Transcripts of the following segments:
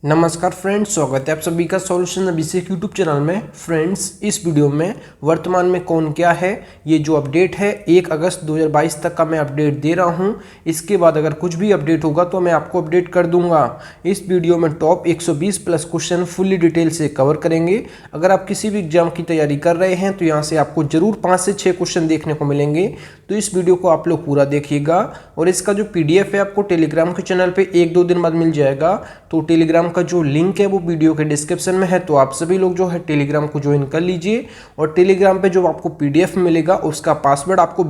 नमस्कार फ्रेंड्स, स्वागत है आप सभी का सॉल्यूशन अभिषेक यूट्यूब चैनल में। फ्रेंड्स, इस वीडियो में वर्तमान में कौन क्या है, ये जो अपडेट है 1 अगस्त 2022 तक का मैं अपडेट दे रहा हूँ। इसके बाद अगर कुछ भी अपडेट होगा तो मैं आपको अपडेट कर दूंगा। इस वीडियो में top 120 plus question fully detail से कवर करेंगे। अगर आप किसी भी एग्जाम की तैयारी कर रहे हैं तो यहाँ से आपको जरूर 5 से 6 क्वेश्चन देखने को मिलेंगे, तो इस वीडियो को आप लोग पूरा देखिएगा। और इसका जो PDF है आपको टेलीग्राम के चैनल पे 1-2 दिन बाद मिल जाएगा। तो टेलीग्राम का जो लिंक है वो वीडियो के डिस्क्रिप्शन में है, तो आप सभी लोग जो है टेलीग्राम को ज्वाइन कर लीजिए। और टेलीग्राम पे जो आपको PDF मिलेगा उसका पासवर्ड आपको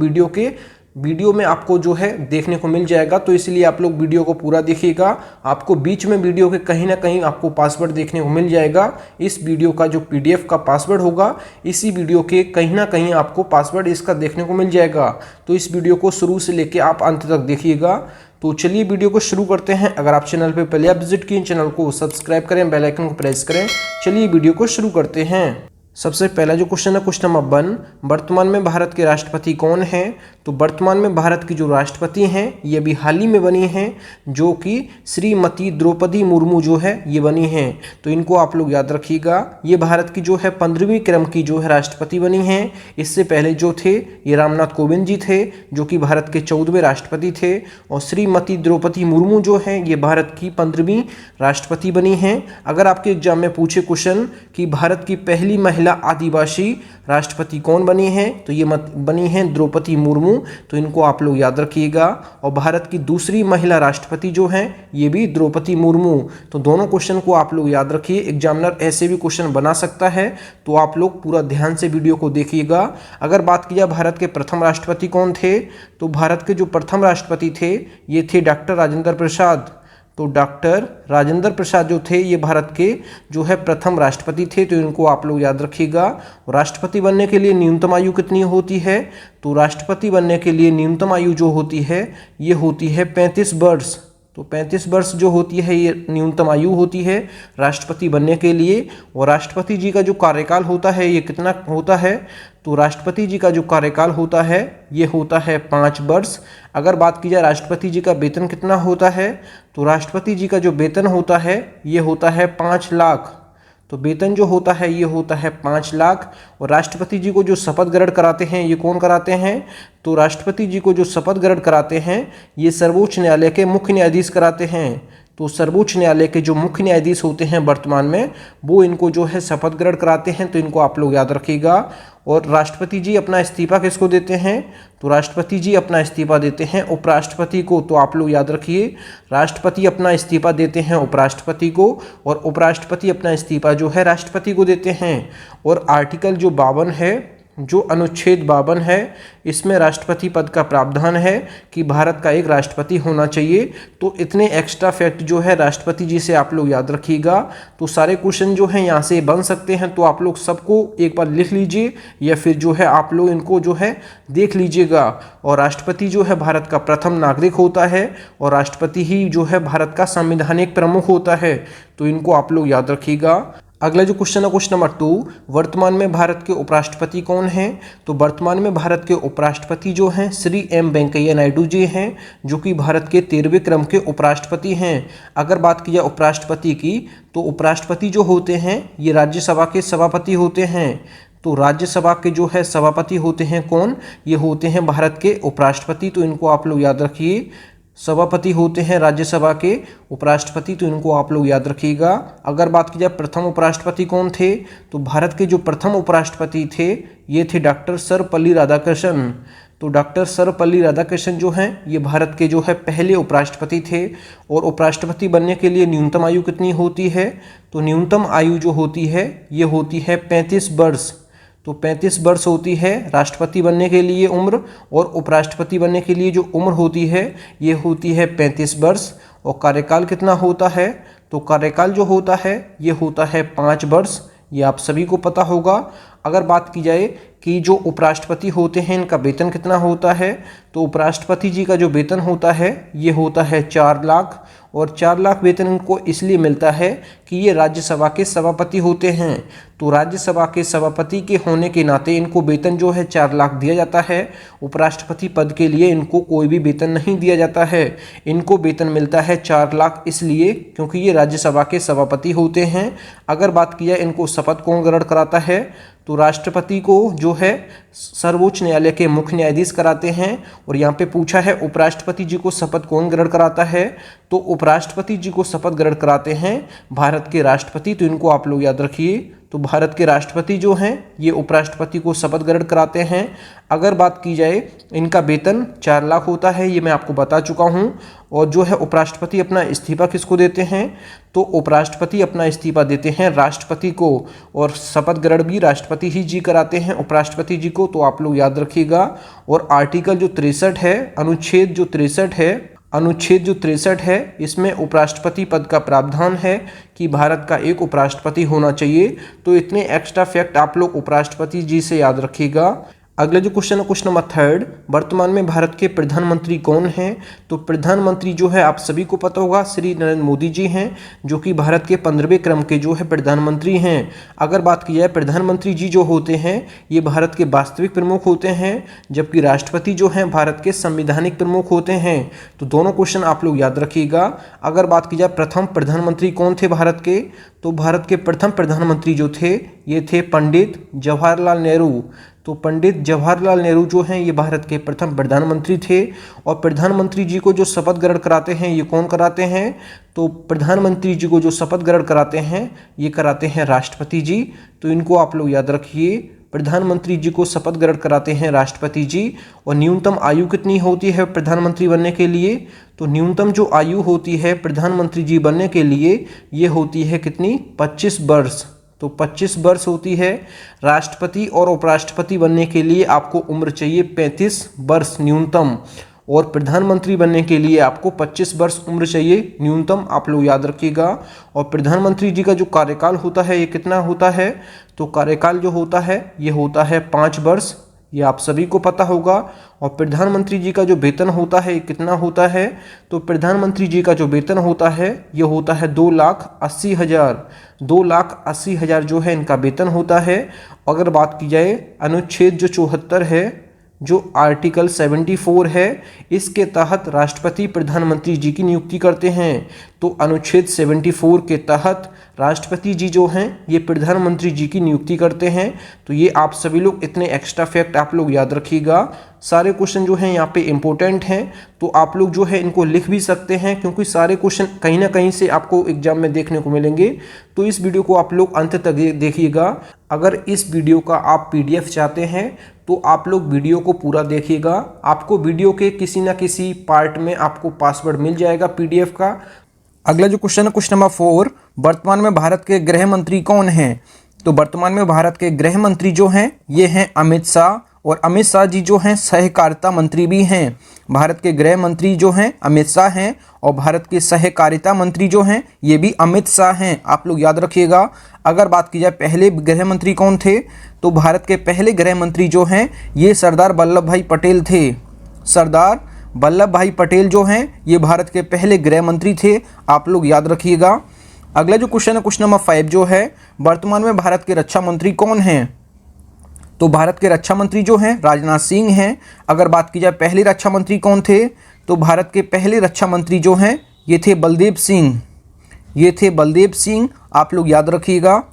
वीडियो में आपको जो है देखने को मिल जाएगा। तो इसलिए आप लोग वीडियो को पूरा देखिएगा। आपको बीच में वीडियो के कहीं ना कहीं आपको पासवर्ड देखने को मिल जाएगा। इस वीडियो का जो PDF का पासवर्ड होगा, इसी वीडियो के कहीं ना कहीं आपको पासवर्ड इसका देखने को मिल जाएगा। तो इस वीडियो को शुरू से लेकर आप अंत तक देखिएगा। तो चलिए वीडियो को शुरू करते हैं। अगर आप चैनल पे पहले आप विजिट किए, चैनल को सब्सक्राइब करें, बेल आइकन को प्रेस करें। चलिए वीडियो को शुरू करते हैं। सबसे पहला जो क्वेश्चन है क्वेश्चन नंबर 1, वर्तमान में भारत के राष्ट्रपति कौन हैं? तो वर्तमान में भारत की जो राष्ट्रपति हैं ये अभी हाल ही में बनी हैं, जो कि श्रीमती द्रौपदी मुर्मू जो है ये बनी हैं। तो इनको आप लोग याद रखिएगा। ये भारत की जो है 15वीं क्रम की जो है राष्ट्रपति बनी हैं। इससे पहले जो थे ये रामनाथ कोविंद जी थे, जो कि भारत के 14वें राष्ट्रपति थे। और श्रीमती द्रौपदी मुर्मू जो है ये भारत की 15वीं राष्ट्रपति बनी हैं। अगर आपके एग्जाम में पूछे क्वेश्चन कि भारत की पहली महिला आदिवासी राष्ट्रपति कौन बनी है, तो ये बनी है द्रौपदी मुर्मू। तो इनको आप लोग याद रखिएगा। और भारत की दूसरी महिला राष्ट्रपति जो है ये भी द्रौपदी मुर्मू। तो दोनों क्वेश्चन को आप लोग याद रखिए। एग्जामिनर ऐसे भी क्वेश्चन बना सकता है, तो आप लोग पूरा ध्यान से वीडियो को देखिएगा। अगर बात की जाए भारत के प्रथम राष्ट्रपति कौन थे, तो भारत के जो प्रथम राष्ट्रपति थे ये थे डॉक्टर राजेंद्र प्रसाद। तो डॉक्टर राजेंद्र प्रसाद जो थे ये भारत के जो है प्रथम राष्ट्रपति थे। तो इनको आप लोग याद रखिएगा। राष्ट्रपति बनने के लिए न्यूनतम आयु कितनी होती है? तो राष्ट्रपति बनने के लिए न्यूनतम आयु जो होती है ये होती है 35 वर्ष। तो 35 वर्ष जो होती है ये न्यूनतम आयु होती है राष्ट्रपति बनने के लिए। और राष्ट्रपति जी का जो कार्यकाल होता है ये कितना होता है? तो राष्ट्रपति जी का जो कार्यकाल होता है ये होता है 5 वर्ष। अगर बात की जाए राष्ट्रपति जी का वेतन कितना होता है, तो राष्ट्रपति जी का जो वेतन होता है ये होता है 5 लाख। तो वेतन जो होता है ये होता है 5 लाख। और राष्ट्रपति जी को जो शपथ ग्रहण कराते हैं ये कौन कराते हैं? तो राष्ट्रपति जी को जो शपथ ग्रहण कराते हैं ये सर्वोच्च न्यायालय के मुख्य न्यायाधीश कराते हैं। तो सर्वोच्च न्यायालय के जो मुख्य न्यायाधीश होते हैं वर्तमान में, वो इनको जो है शपथ ग्रहण कराते हैं। तो इनको आप लोग याद रखिएगा। और राष्ट्रपति जी अपना इस्तीफा किसको देते हैं? तो राष्ट्रपति जी अपना इस्तीफा देते हैं उपराष्ट्रपति को। तो आप लोग याद रखिए, राष्ट्रपति अपना इस्तीफा देते हैं उपराष्ट्रपति को, और उपराष्ट्रपति अपना इस्तीफा जो है राष्ट्रपति को देते हैं। और आर्टिकल जो 52 है, जो अनुच्छेद 52 है, इसमें राष्ट्रपति पद का प्रावधान है कि भारत का एक राष्ट्रपति होना चाहिए। तो इतने एक्स्ट्रा फैक्ट जो है राष्ट्रपति जी से आप लोग याद रखिएगा। तो सारे क्वेश्चन जो हैं यहाँ से बन सकते हैं, तो आप लोग सबको एक बार लिख लीजिए या फिर जो है आप लोग इनको जो है देख लीजिएगा। और राष्ट्रपति जो है भारत का प्रथम नागरिक होता है, और राष्ट्रपति ही जो है भारत का संवैधानिक प्रमुख होता है। तो इनको आप लोग याद रखिएगा। अगला जो क्वेश्चन है क्वेश्चन नंबर 2, वर्तमान में भारत के उपराष्ट्रपति कौन हैं? तो वर्तमान में भारत के उपराष्ट्रपति जो हैं श्री M वेंकैया नायडू जी हैं, जो कि भारत के 13वें क्रम के उपराष्ट्रपति हैं। अगर बात की जाए उपराष्ट्रपति की, तो उपराष्ट्रपति जो होते हैं ये राज्यसभा के सभापति होते हैं। तो राज्यसभा के जो है सभापति होते हैं कौन? ये होते हैं भारत के उपराष्ट्रपति। तो इनको आप लोग याद रखिए। सभापति होते हैं राज्यसभा के उपराष्ट्रपति। तो इनको आप लोग याद रखिएगा। अगर बात की जाए प्रथम उपराष्ट्रपति कौन थे, तो भारत के जो प्रथम उपराष्ट्रपति थे ये थे डॉक्टर सर्वपल्ली राधाकृष्णन। तो डॉक्टर सर्वपल्ली राधाकृष्णन जो हैं ये भारत के जो है पहले उपराष्ट्रपति थे। और उपराष्ट्रपति बनने के लिए न्यूनतम आयु कितनी होती है? तो न्यूनतम आयु जो होती है ये होती है 35 वर्ष। तो 35 वर्ष होती है राष्ट्रपति बनने के लिए उम्र, और उपराष्ट्रपति बनने के लिए जो उम्र होती है ये होती है 35 वर्ष। और कार्यकाल कितना होता है? तो कार्यकाल जो होता है ये होता है 5 वर्ष। ये आप सभी को पता होगा। अगर बात की जाए कि जो उपराष्ट्रपति होते हैं इनका वेतन कितना होता है। तो उपराष्ट्रपति जी का जो वेतन होता है ये होता है 4 लाख, और 4 लाख वेतन इनको इसलिए मिलता है कि ये राज्यसभा के सभापति होते हैं। तो राज्यसभा के सभापति के होने के नाते इनको वेतन जो है 4 लाख दिया जाता है। उपराष्ट्रपति पद के लिए इनको कोई भी वेतन नहीं दिया जाता है। इनको वेतन मिलता है 4 लाख इसलिए क्योंकि ये राज्यसभा के सभापति होते हैं। अगर बात की जाए इनको शपथ कौन ग्रहण कराता है, तो राष्ट्रपति को जो है सर्वोच्च न्यायालय के मुख्य न्यायाधीश कराते हैं। और यहाँ पे पूछा है उपराष्ट्रपति जी को शपथ कौन ग्रहण कराता है, तो उपराष्ट्रपति जी को शपथ ग्रहण कराते हैं भारत के राष्ट्रपति। तो इनको आप लोग याद रखिए। तो भारत के राष्ट्रपति जो हैं ये उपराष्ट्रपति को शपथ ग्रहण कराते हैं। अगर बात की जाए इनका वेतन 4 लाख होता है, ये मैं आपको बता चुका हूँ। और जो है उपराष्ट्रपति अपना इस्तीफा किसको देते हैं, तो उपराष्ट्रपति अपना इस्तीफा देते हैं राष्ट्रपति को, और शपथ ग्रहण भी राष्ट्रपति ही जी कराते हैं उपराष्ट्रपति जी को। तो आप लोग याद रखिएगा। और आर्टिकल जो 63 है, अनुच्छेद जो 63 है इसमें उपराष्ट्रपति पद का प्रावधान है कि भारत का एक उपराष्ट्रपति होना चाहिए। तो इतने एक्स्ट्रा फैक्ट आप लोग उपराष्ट्रपति जी से याद रखिएगा। अगला जो क्वेश्चन है क्वेश्चन नंबर 3, वर्तमान में भारत के प्रधानमंत्री कौन हैं। तो प्रधानमंत्री जो है आप सभी को पता होगा श्री नरेंद्र मोदी जी हैं, जो कि भारत के 15वें क्रम के जो है प्रधानमंत्री हैं। अगर बात की जाए प्रधानमंत्री जी जो होते हैं ये भारत के वास्तविक प्रमुख होते हैं, जबकि राष्ट्रपति जो हैं भारत के संवैधानिक प्रमुख होते हैं। तो दोनों क्वेश्चन आप लोग याद रखिएगा। अगर बात की जाए प्रथम प्रधानमंत्री कौन थे भारत के, तो भारत के प्रथम प्रधानमंत्री जो थे ये थे पंडित जवाहरलाल नेहरू। तो पंडित जवाहरलाल नेहरू जो हैं ये भारत के प्रथम प्रधानमंत्री थे। और प्रधानमंत्री जी को जो शपथ ग्रहण कराते हैं ये कौन कराते हैं, तो प्रधानमंत्री जी को जो शपथ ग्रहण कराते हैं ये कराते हैं राष्ट्रपति जी। तो इनको आप लोग याद रखिए। प्रधानमंत्री जी को शपथ ग्रहण कराते हैं राष्ट्रपति जी। और न्यूनतम आयु कितनी होती है प्रधानमंत्री बनने के लिए, तो न्यूनतम जो आयु होती है प्रधानमंत्री जी बनने के लिए ये होती है कितनी, 25 वर्ष। तो 25 वर्ष होती है। राष्ट्रपति और उपराष्ट्रपति बनने के लिए आपको उम्र चाहिए 35 वर्ष न्यूनतम, और प्रधानमंत्री बनने के लिए आपको 25 वर्ष उम्र चाहिए न्यूनतम। आप लोग याद रखिएगा। और प्रधानमंत्री जी का जो कार्यकाल होता है ये कितना होता है, तो कार्यकाल जो होता है ये होता है 5 वर्ष, ये आप सभी को पता होगा। और प्रधानमंत्री जी का जो वेतन होता है ये कितना होता है, तो प्रधानमंत्री जी का जो वेतन होता है ये होता है 2,80,000। 2,80,000 जो है इनका वेतन होता है। अगर बात की जाए अनुच्छेद जो 74 है, जो आर्टिकल 74 है, इसके तहत राष्ट्रपति प्रधानमंत्री जी की नियुक्ति करते हैं। तो अनुच्छेद 74 के तहत राष्ट्रपति जी जो हैं ये प्रधानमंत्री जी की नियुक्ति करते हैं। तो ये आप सभी लोग इतने एक्स्ट्रा फैक्ट आप लोग याद रखिएगा। सारे क्वेश्चन जो हैं यहाँ पे इम्पोर्टेंट हैं, तो आप लोग जो है इनको लिख भी सकते हैं, क्योंकि सारे क्वेश्चन कहीं ना कहीं से आपको एग्जाम में देखने को मिलेंगे। तो इस वीडियो को आप लोग अंत तक देखिएगा। अगर इस वीडियो का आप PDF चाहते हैं तो आप लोग वीडियो को पूरा देखिएगा। आपको वीडियो के किसी ना किसी पार्ट में आपको पासवर्ड मिल जाएगा PDF का। अगला जो क्वेश्चन है क्वेश्चन नंबर 4, वर्तमान में भारत के गृह मंत्री कौन हैं। तो वर्तमान में भारत के गृह मंत्री जो हैं ये हैं अमित शाह, और अमित शाह जी जो हैं सहकारिता मंत्री भी हैं। भारत के गृह मंत्री जो हैं अमित शाह हैं, और भारत के सहकारिता मंत्री जो हैं ये भी अमित शाह हैं। आप लोग याद रखिएगा। अगर बात की जाए पहले गृह मंत्री कौन थे, तो भारत के पहले गृह मंत्री जो हैं ये सरदार वल्लभ भाई पटेल थे। सरदार वल्लभ भाई पटेल जो हैं ये भारत के पहले गृह मंत्री थे। आप लोग याद रखिएगा। अगला जो क्वेश्चन है क्वेश्चन नंबर 5 जो है, वर्तमान में भारत के रक्षा मंत्री कौन हैं। तो भारत के रक्षा मंत्री जो हैं राजनाथ सिंह हैं। अगर बात की जाए पहले रक्षा मंत्री कौन थे, तो भारत के पहले रक्षा मंत्री जो हैं ये थे बलदेव सिंह। ये थे बलदेव सिंह। आप लोग याद रखिएगा।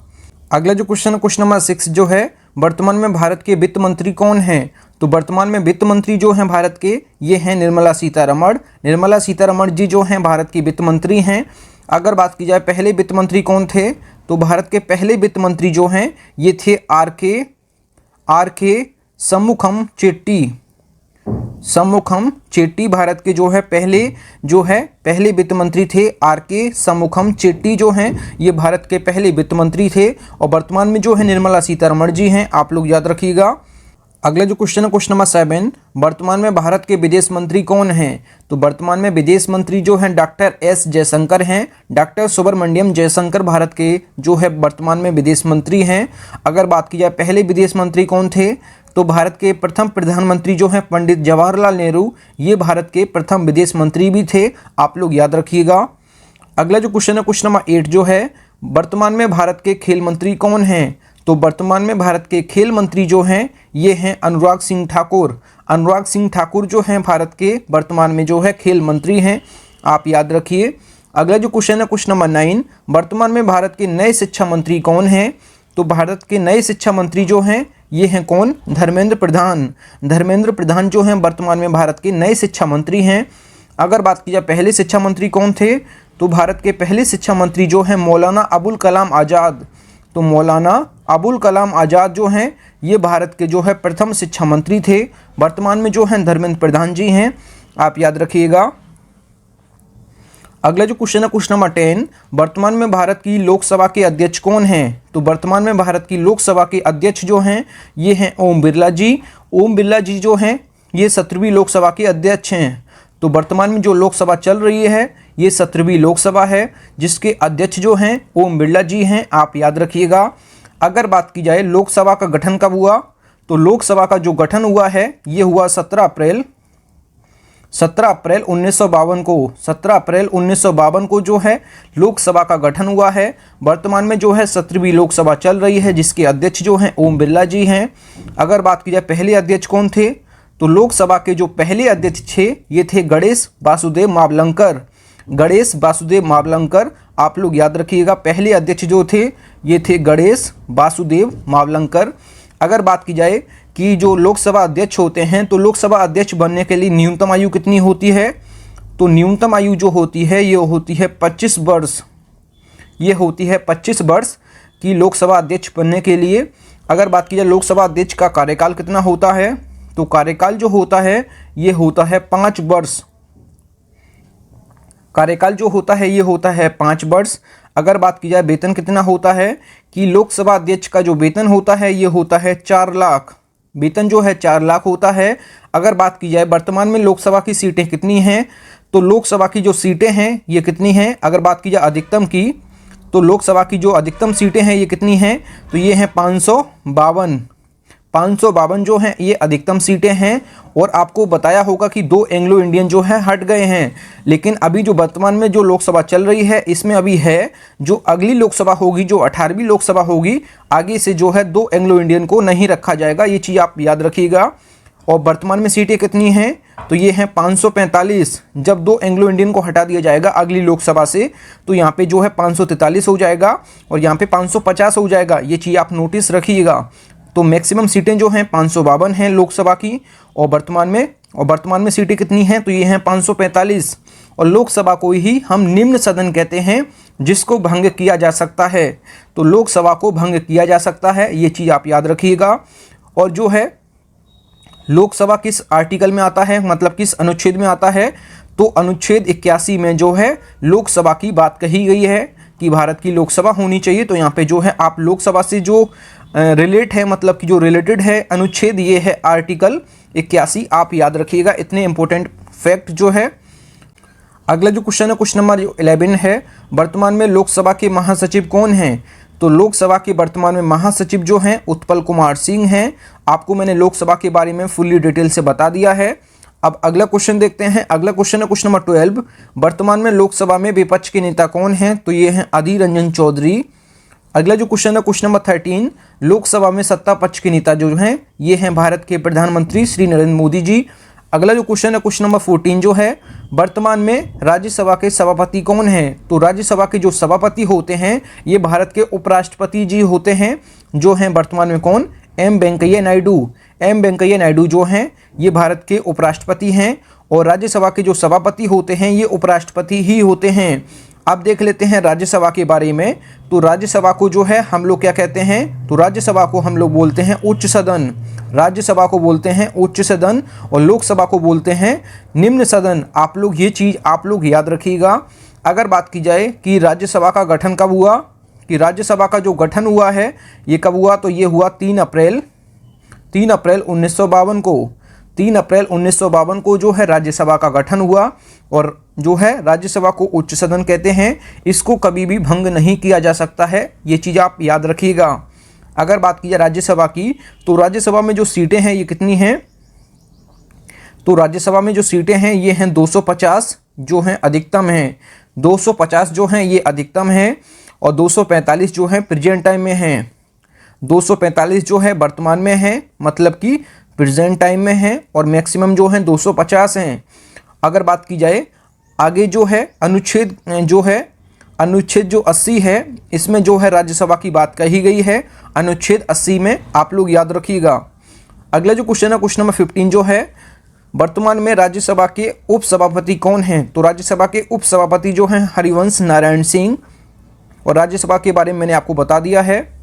अगला जो क्वेश्चन है क्वेश्चन नंबर 6 जो है, वर्तमान में भारत के वित्त मंत्री कौन हैं। तो वर्तमान में वित्त मंत्री जो हैं भारत के ये हैं निर्मला सीतारमण। निर्मला सीतारमण जी जो हैं भारत की वित्त मंत्री हैं। अगर बात की जाए पहले वित्त मंत्री कौन थे, तो भारत के पहले वित्त मंत्री जो हैं ये थे आर के शम्मुखम चेट्टी। भारत के जो है पहले वित्त मंत्री थे आर के शम्मुखम चेट्टी जो हैं ये भारत के पहले वित्त मंत्री थे। और वर्तमान में जो है निर्मला सीतारमण जी हैं। आप लोग याद रखिएगा। अगला जो क्वेश्चन है क्वेश्चन नंबर 7, वर्तमान में भारत के विदेश मंत्री कौन हैं। तो वर्तमान में विदेश मंत्री जो हैं डॉक्टर एस जयशंकर हैं। डॉक्टर सुब्रमण्यम जयशंकर भारत के जो है वर्तमान में विदेश मंत्री हैं। अगर बात की जाए पहले विदेश मंत्री कौन थे, तो भारत के प्रथम प्रधानमंत्री जो हैं पंडित जवाहरलाल नेहरू, ये भारत के प्रथम विदेश मंत्री भी थे, आप लोग याद रखिएगा। अगला जो क्वेश्चन है क्वेश्चन नंबर 8 जो है, वर्तमान में भारत के खेल मंत्री कौन हैं? तो वर्तमान में भारत के खेल मंत्री जो हैं ये हैं अनुराग सिंह ठाकुर। अनुराग सिंह ठाकुर जो हैं भारत के वर्तमान में जो है खेल मंत्री हैं, आप याद रखिए। अगला जो क्वेश्चन है क्वेश्चन नंबर 9, वर्तमान में भारत के नए शिक्षा मंत्री कौन हैं? तो भारत के नए शिक्षा मंत्री जो हैं ये हैं कौन? धर्मेंद्र प्रधान। धर्मेंद्र प्रधान जो हैं वर्तमान में भारत के नए शिक्षा मंत्री हैं। अगर बात की जाए पहले शिक्षा मंत्री कौन थे, तो भारत के पहले शिक्षा मंत्री जो हैं मौलाना अबुल कलाम आज़ाद। तो मौलाना अबुल कलाम आज़ाद जो हैं ये भारत के जो है प्रथम शिक्षा मंत्री थे। वर्तमान में जो हैं धर्मेंद्र प्रधान जी हैं, आप याद रखिएगा। अगला जो क्वेश्चन है क्वेश्चन नंबर 10, वर्तमान में भारत की लोकसभा के अध्यक्ष कौन हैं? तो वर्तमान में भारत की लोकसभा के अध्यक्ष जो हैं ये हैं ओम बिरला जी। ओम बिरला जी जो हैं ये 17वीं लोकसभा के अध्यक्ष हैं। तो वर्तमान में जो लोकसभा चल रही है ये 17वीं लोकसभा है, जिसके अध्यक्ष जो हैं ओम बिरला जी हैं, आप याद रखिएगा। अगर बात की जाए लोकसभा का गठन कब हुआ, तो लोकसभा का जो गठन हुआ है ये हुआ 17 अप्रैल 1952 को। 17 अप्रैल 1952 को जो है लोकसभा का गठन हुआ है। वर्तमान में जो है 17वीं लोकसभा चल रही है, जिसके अध्यक्ष जो हैं ओम बिरला जी हैं। अगर बात की जाए पहले अध्यक्ष कौन थे, तो लोकसभा के जो पहले अध्यक्ष थे ये थे गणेश वासुदेव मावलंकर। गणेश वासुदेव मावलंकर, आप लोग याद रखिएगा। पहले अध्यक्ष जो थे ये थे गणेश वासुदेव मावलंकर। अगर बात की जाए कि जो लोकसभा अध्यक्ष होते हैं, तो लोकसभा अध्यक्ष बनने के लिए न्यूनतम आयु कितनी होती है, तो न्यूनतम आयु जो होती है ये होती है 25 वर्ष। ये होती है 25 वर्ष की लोकसभा अध्यक्ष बनने के लिए। अगर बात की जाए लोकसभा अध्यक्ष का कार्यकाल कितना होता है, तो कार्यकाल जो होता है ये होता है 5 वर्ष। कार्यकाल जो होता है ये होता है 5 वर्ष। अगर बात की जाए वेतन कितना होता है, कि लोकसभा अध्यक्ष का जो वेतन होता है ये होता है 4 लाख। वेतन जो है 4 लाख होता है। अगर बात की जाए वर्तमान में लोकसभा की सीटें कितनी हैं, तो लोकसभा की जो सीटें हैं ये कितनी हैं, अगर बात की जाए अधिकतम की, तो लोकसभा की जो अधिकतम सीटें हैं ये कितनी हैं, तो ये हैं 552 जो हैं ये अधिकतम सीटें हैं। और आपको बताया होगा कि 2 एंग्लो इंडियन जो हैं हट गए हैं, लेकिन अभी जो वर्तमान में जो लोकसभा चल रही है इसमें अभी है, जो अगली लोकसभा होगी, जो 18वीं लोकसभा होगी, आगे से जो है 2 एंग्लो इंडियन को नहीं रखा जाएगा, ये चीज़ आप याद रखिएगा। और वर्तमान में सीटें कितनी हैं, तो ये हैं 545। जब 2 एंग्लो इंडियन को हटा दिया जाएगा अगली लोकसभा से, तो यहाँ पे जो है 543 हो जाएगा और यहाँ पे 550 हो जाएगा, ये चीज़ आप नोटिस रखिएगा। तो मैक्सिमम सीटें जो हैं 552 हैं लोकसभा की, और वर्तमान में सीटें कितनी हैं, तो ये हैं 545। और लोकसभा को ही हम निम्न सदन कहते हैं, जिसको भंग किया जा सकता है। तो लोकसभा को भंग किया जा सकता है, ये चीज़ आप याद रखिएगा। और जो है लोकसभा किस आर्टिकल में आता है, मतलब किस अनुच्छेद में आता है, तो अनुच्छेद 81 में जो है लोकसभा की बात कही गई है कि भारत की लोकसभा होनी चाहिए। तो यहाँ पे जो है आप लोकसभा से जो रिलेट है, मतलब कि जो रिलेटेड है अनुच्छेद, ये है आर्टिकल 81, आप याद रखिएगा। इतने इंपॉर्टेंट फैक्ट जो है। अगला जो क्वेश्चन है क्वेश्चन नंबर 11 है, वर्तमान में लोकसभा के महासचिव कौन हैं? तो लोकसभा के वर्तमान में महासचिव जो हैं उत्पल कुमार सिंह हैं। आपको मैंने लोकसभा के बारे में फुल्ली डिटेल से बता दिया है। अब अगला क्वेश्चन देखते हैं। अगला क्वेश्चन है क्वेश्चन नंबर 12, वर्तमान में लोकसभा में विपक्ष के नेता कौन हैं? तो ये हैं अधीर रंजन चौधरी। अगला जो क्वेश्चन है क्वेश्चन नंबर 13, लोकसभा में सत्ता पक्ष के नेता जो हैं ये हैं भारत के प्रधानमंत्री श्री नरेंद्र मोदी जी। अगला जो क्वेश्चन है क्वेश्चन नंबर 14 जो है, वर्तमान में राज्यसभा के सभापति कौन हैं? तो राज्यसभा के जो सभापति होते हैं ये भारत के उपराष्ट्रपति जी होते हैं, जो हैं वर्तमान में कौन? एम वेंकैया नायडू। एम वेंकैया नायडू जो हैं ये भारत के उपराष्ट्रपति हैं, और राज्यसभा के जो सभापति होते हैं ये उपराष्ट्रपति ही होते हैं। अब देख लेते हैं राज्यसभा के बारे में। तो राज्यसभा को जो है हम लोग क्या कहते हैं? तो राज्यसभा को हम लोग बोलते हैं उच्च सदन। राज्यसभा को बोलते हैं उच्च सदन, और लोकसभा को बोलते हैं निम्न सदन। आप लोग ये चीज़ आप लोग याद रखिएगा। अगर बात की जाए कि राज्यसभा का गठन कब हुआ, कि राज्यसभा का जो गठन हुआ है ये कब हुआ, तो ये हुआ 3 अप्रैल 1952 को। 3 अप्रैल 1952 को जो है राज्यसभा का गठन हुआ। और जो है राज्यसभा को उच्च सदन कहते हैं, इसको कभी भी भंग नहीं किया जा सकता है, ये चीज़ आप याद रखिएगा। अगर बात की जाए राज्यसभा की, तो राज्यसभा में जो सीटें हैं ये कितनी हैं, तो राज्यसभा में जो सीटें हैं ये हैं 250 जो हैं अधिकतम हैं, 250 जो हैं ये अधिकतम हैं, और 245 जो हैं प्रेजेंट टाइम में हैं। 245 जो है वर्तमान में है, मतलब कि प्रेजेंट टाइम में है, और मैक्सिमम जो है 250 हैं। अगर बात की जाए आगे जो है अनुच्छेद जो 80 है, इसमें जो है राज्यसभा की बात कही गई है, अनुच्छेद 80 में आप लोग याद रखिएगा। अगला जो क्वेश्चन है क्वेश्चन नंबर 15 जो है, वर्तमान में राज्यसभा के उपसभापति कौन हैं, तो राज्यसभा के उपसभापति जो हैं हरिवंश नारायण सिंह, और राज्यसभा के बारे में मैंने आपको बता दिया है।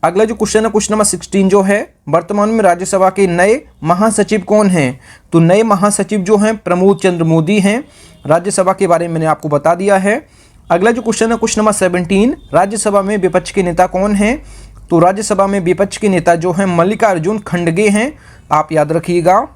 अगला जो क्वेश्चन है क्वेश्चन नंबर 16 जो है, वर्तमान में राज्यसभा के नए महासचिव कौन हैं, तो नए महासचिव जो हैं प्रमोद चंद्र मोदी हैं। राज्यसभा के बारे में मैंने आपको बता दिया है। अगला जो क्वेश्चन है क्वेश्चन नंबर 17, राज्यसभा में विपक्ष के नेता कौन हैं, तो राज्यसभा में विपक्ष के नेता जो हैं मल्लिकार्जुन खड़गे हैं, आप याद रखिएगा।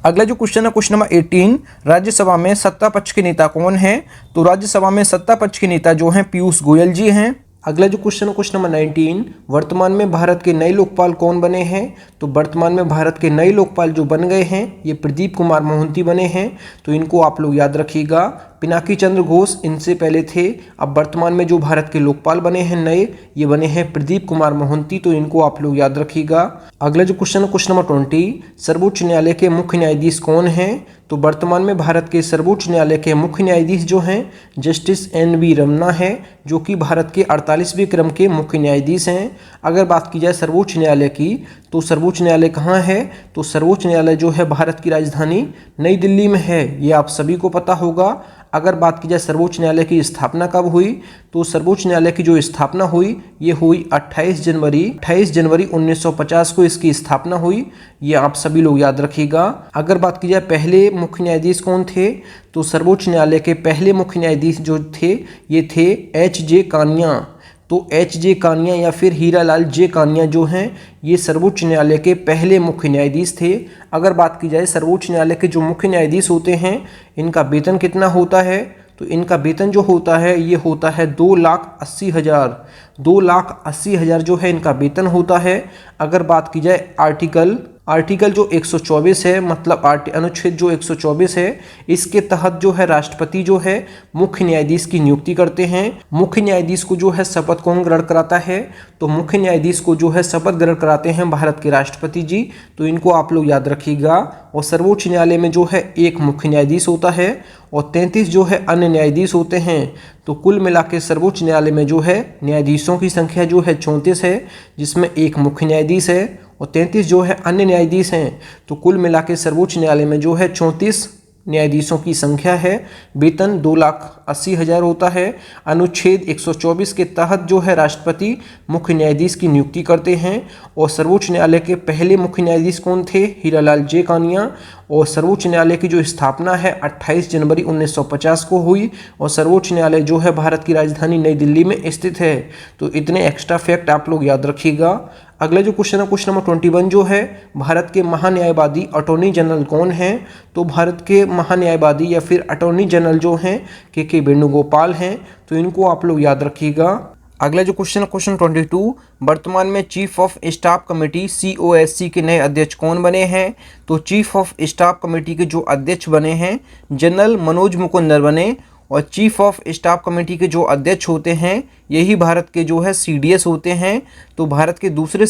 अगला जो क्वेश्चन है क्वेश्चन नंबर 18, राज्यसभा में सत्ता पक्ष के नेता कौन हैं, तो राज्यसभा में सत्ता पक्ष के नेता जो हैं पीयूष गोयल जी हैं। अगला जो क्वेश्चन है क्वेश्चन नंबर 19, वर्तमान में भारत के नए लोकपाल कौन बने हैं, तो वर्तमान में भारत के नए लोकपाल जो बन गए हैं ये प्रदीप कुमार मोहंती बने हैं, तो इनको आप लोग याद रखिएगा। पिनाकी चंद्र घोष इनसे पहले थे। अब वर्तमान में जो भारत के लोकपाल बने हैं नए, ये बने हैं प्रदीप कुमार मोहंती, तो इनको आप लोग याद रखिएगा। अगला जो क्वेश्चन है क्वेश्चन नंबर 20, सर्वोच्च न्यायालय के मुख्य न्यायाधीश कौन हैं, तो वर्तमान में भारत के सर्वोच्च न्यायालय के मुख्य न्यायाधीश जो हैं जस्टिस NV रमन्ना है, जो कि भारत के 48वें क्रम के मुख्य न्यायाधीश हैं। अगर बात की जाए सर्वोच्च न्यायालय की, तो सर्वोच्च न्यायालय कहाँ है, तो सर्वोच्च न्यायालय जो है भारत की राजधानी नई दिल्ली में है, ये आप सभी को पता होगा। अगर बात की जाए सर्वोच्च न्यायालय की स्थापना कब हुई, तो सर्वोच्च न्यायालय की जो स्थापना हुई ये हुई 28 जनवरी 1950 को इसकी स्थापना हुई, ये आप सभी लोग याद रखिएगा। अगर बात की जाए पहले मुख्य न्यायाधीश कौन थे, तो सर्वोच्च न्यायालय के पहले मुख्य न्यायाधीश जो थे ये थे HJ कानिया। तो HJ कानिया या फिर हीरालाल जे कानिया जो हैं ये सर्वोच्च न्यायालय के पहले मुख्य न्यायाधीश थे। अगर बात की जाए सर्वोच्च न्यायालय के जो मुख्य न्यायाधीश होते हैं इनका वेतन कितना होता है, तो इनका वेतन जो होता है ये होता है 2,80,000। 2,80,000 जो है इनका वेतन होता है। अगर बात की जाए आर्टिकल जो 124 है, मतलब अनुच्छेद जो 124 है, इसके तहत जो है राष्ट्रपति जो है मुख्य न्यायाधीश की नियुक्ति करते हैं। मुख्य न्यायाधीश को जो है शपथ कौन ग्रहण कराता है, तो मुख्य न्यायाधीश को जो है शपथ ग्रहण कराते हैं भारत के राष्ट्रपति जी, तो इनको आप लोग याद रखिएगा। और सर्वोच्च न्यायालय में जो है एक मुख्य न्यायाधीश होता है और 33 जो है अन्य न्यायाधीश होते हैं। तो कुल मिला के सर्वोच्च न्यायालय में जो है न्यायाधीशों की संख्या जो है 34 है, जिसमें एक मुख्य न्यायाधीश है और 33 जो है अन्य न्यायाधीश हैं। तो कुल मिला के सर्वोच्च न्यायालय में जो है 34 न्यायाधीशों की संख्या है। वेतन 2,80,000 होता है। अनुच्छेद 124 के तहत जो है राष्ट्रपति मुख्य न्यायाधीश की नियुक्ति करते हैं। और सर्वोच्च न्यायालय के पहले मुख्य न्यायाधीश कौन थे, हीरालाल जे कानिया। और सर्वोच्च न्यायालय की जो स्थापना है 28 जनवरी 1950 को हुई। और सर्वोच्च न्यायालय जो है भारत की राजधानी नई दिल्ली में स्थित है। तो इतने एक्स्ट्रा फैक्ट आप लोग याद रखिएगा। अगला जो क्वेश्चन है क्वेश्चन नंबर 21 जो है, भारत के महान्यायवादी अटॉर्नी जनरल कौन हैं, तो भारत के महान्यायवादी या फिर अटॉर्नी जनरल जो हैं के वेणुगोपाल हैं, तो इनको आप लोग याद रखिएगा। अगला जो क्वेश्चन है क्वेश्चन 22, वर्तमान में chief of staff committee COSC के नए अध्यक्ष कौन बने हैं, तो चीफ ऑफ स्टाफ कमेटी के जो अध्यक्ष बने हैं जनरल मनोज मुकुंद नरवणे। और चीफ ऑफ स्टाफ कमेटी के जो अध्यक्ष होते हैं यही भारत के जो है CDS होते हैं। तो भारत के दूसरे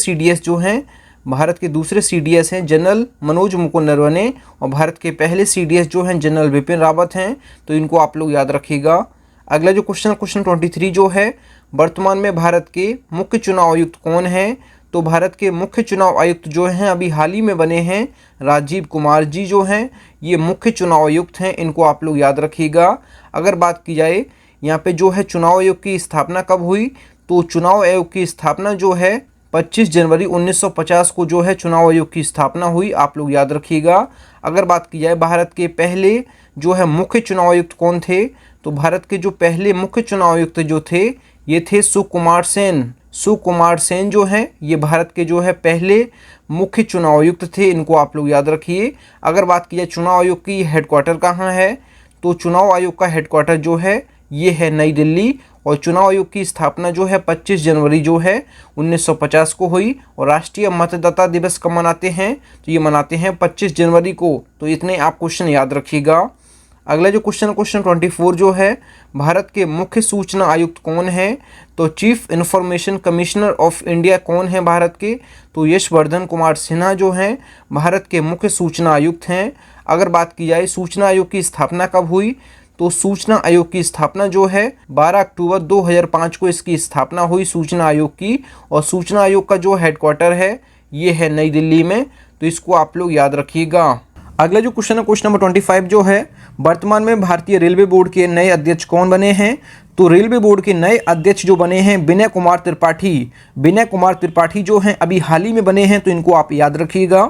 CDS हैं जनरल मनोज मुकुंद नरवणे। और भारत के पहले CDS जो हैं जनरल बिपिन रावत हैं। तो इनको आप लोग याद रखिएगा। अगला जो क्वेश्चन 23 जो है, वर्तमान में भारत के मुख्य चुनाव आयुक्त कौन हैं, तो भारत के मुख्य चुनाव आयुक्त जो हैं अभी हाल ही में बने हैं राजीव कुमार जी जो हैं, ये मुख्य चुनाव आयुक्त हैं, इनको आप लोग याद रखिएगा। अगर बात की जाए यहाँ पे जो है चुनाव आयोग की स्थापना कब हुई, तो चुनाव आयोग की स्थापना जो है 25 जनवरी 1950 को जो है चुनाव आयोग की स्थापना हुई, आप लोग याद रखिएगा। अगर बात की जाए भारत के पहले जो है मुख्य चुनाव आयुक्त कौन थे, तो भारत के जो पहले मुख्य चुनाव आयुक्त जो थे ये थे सुकुमार सेन जो हैं ये भारत के जो है पहले मुख्य चुनाव आयुक्त थे, इनको आप लोग याद रखिए। अगर बात की जाए चुनाव आयोग की हेडक्वार्टर कहाँ है, तो चुनाव आयोग का हेडक्वार्टर जो है ये है नई दिल्ली। और चुनाव आयोग की स्थापना जो है 25 जनवरी जो है 1950 को हुई। और राष्ट्रीय मतदाता दिवस कब मनाते हैं, तो ये मनाते हैं 25 जनवरी को। तो इतने आप क्वेश्चन याद रखिएगा। अगला जो क्वेश्चन 24 जो है, भारत के मुख्य सूचना आयुक्त कौन है, तो chief information commissioner of India कौन है भारत के, तो यशवर्धन कुमार सिन्हा जो हैं भारत के मुख्य सूचना आयुक्त हैं। अगर बात की जाए सूचना आयोग की स्थापना कब हुई, तो सूचना आयोग की स्थापना जो है 12 अक्टूबर 2005 को इसकी स्थापना हुई सूचना आयोग की। और सूचना आयोग का जो हेडक्वार्टर है ये है नई दिल्ली में। तो इसको आप लोग याद रखिएगा। अगला जो क्वेश्चन है क्वेश्चन नंबर 25 जो है, वर्तमान में भारतीय रेलवे बोर्ड के नए अध्यक्ष कौन बने हैं, तो रेलवे बोर्ड के नए अध्यक्ष जो बने हैं विनय कुमार त्रिपाठी। विनय कुमार त्रिपाठी जो हैं अभी हाल ही में बने हैं, तो इनको आप याद रखिएगा।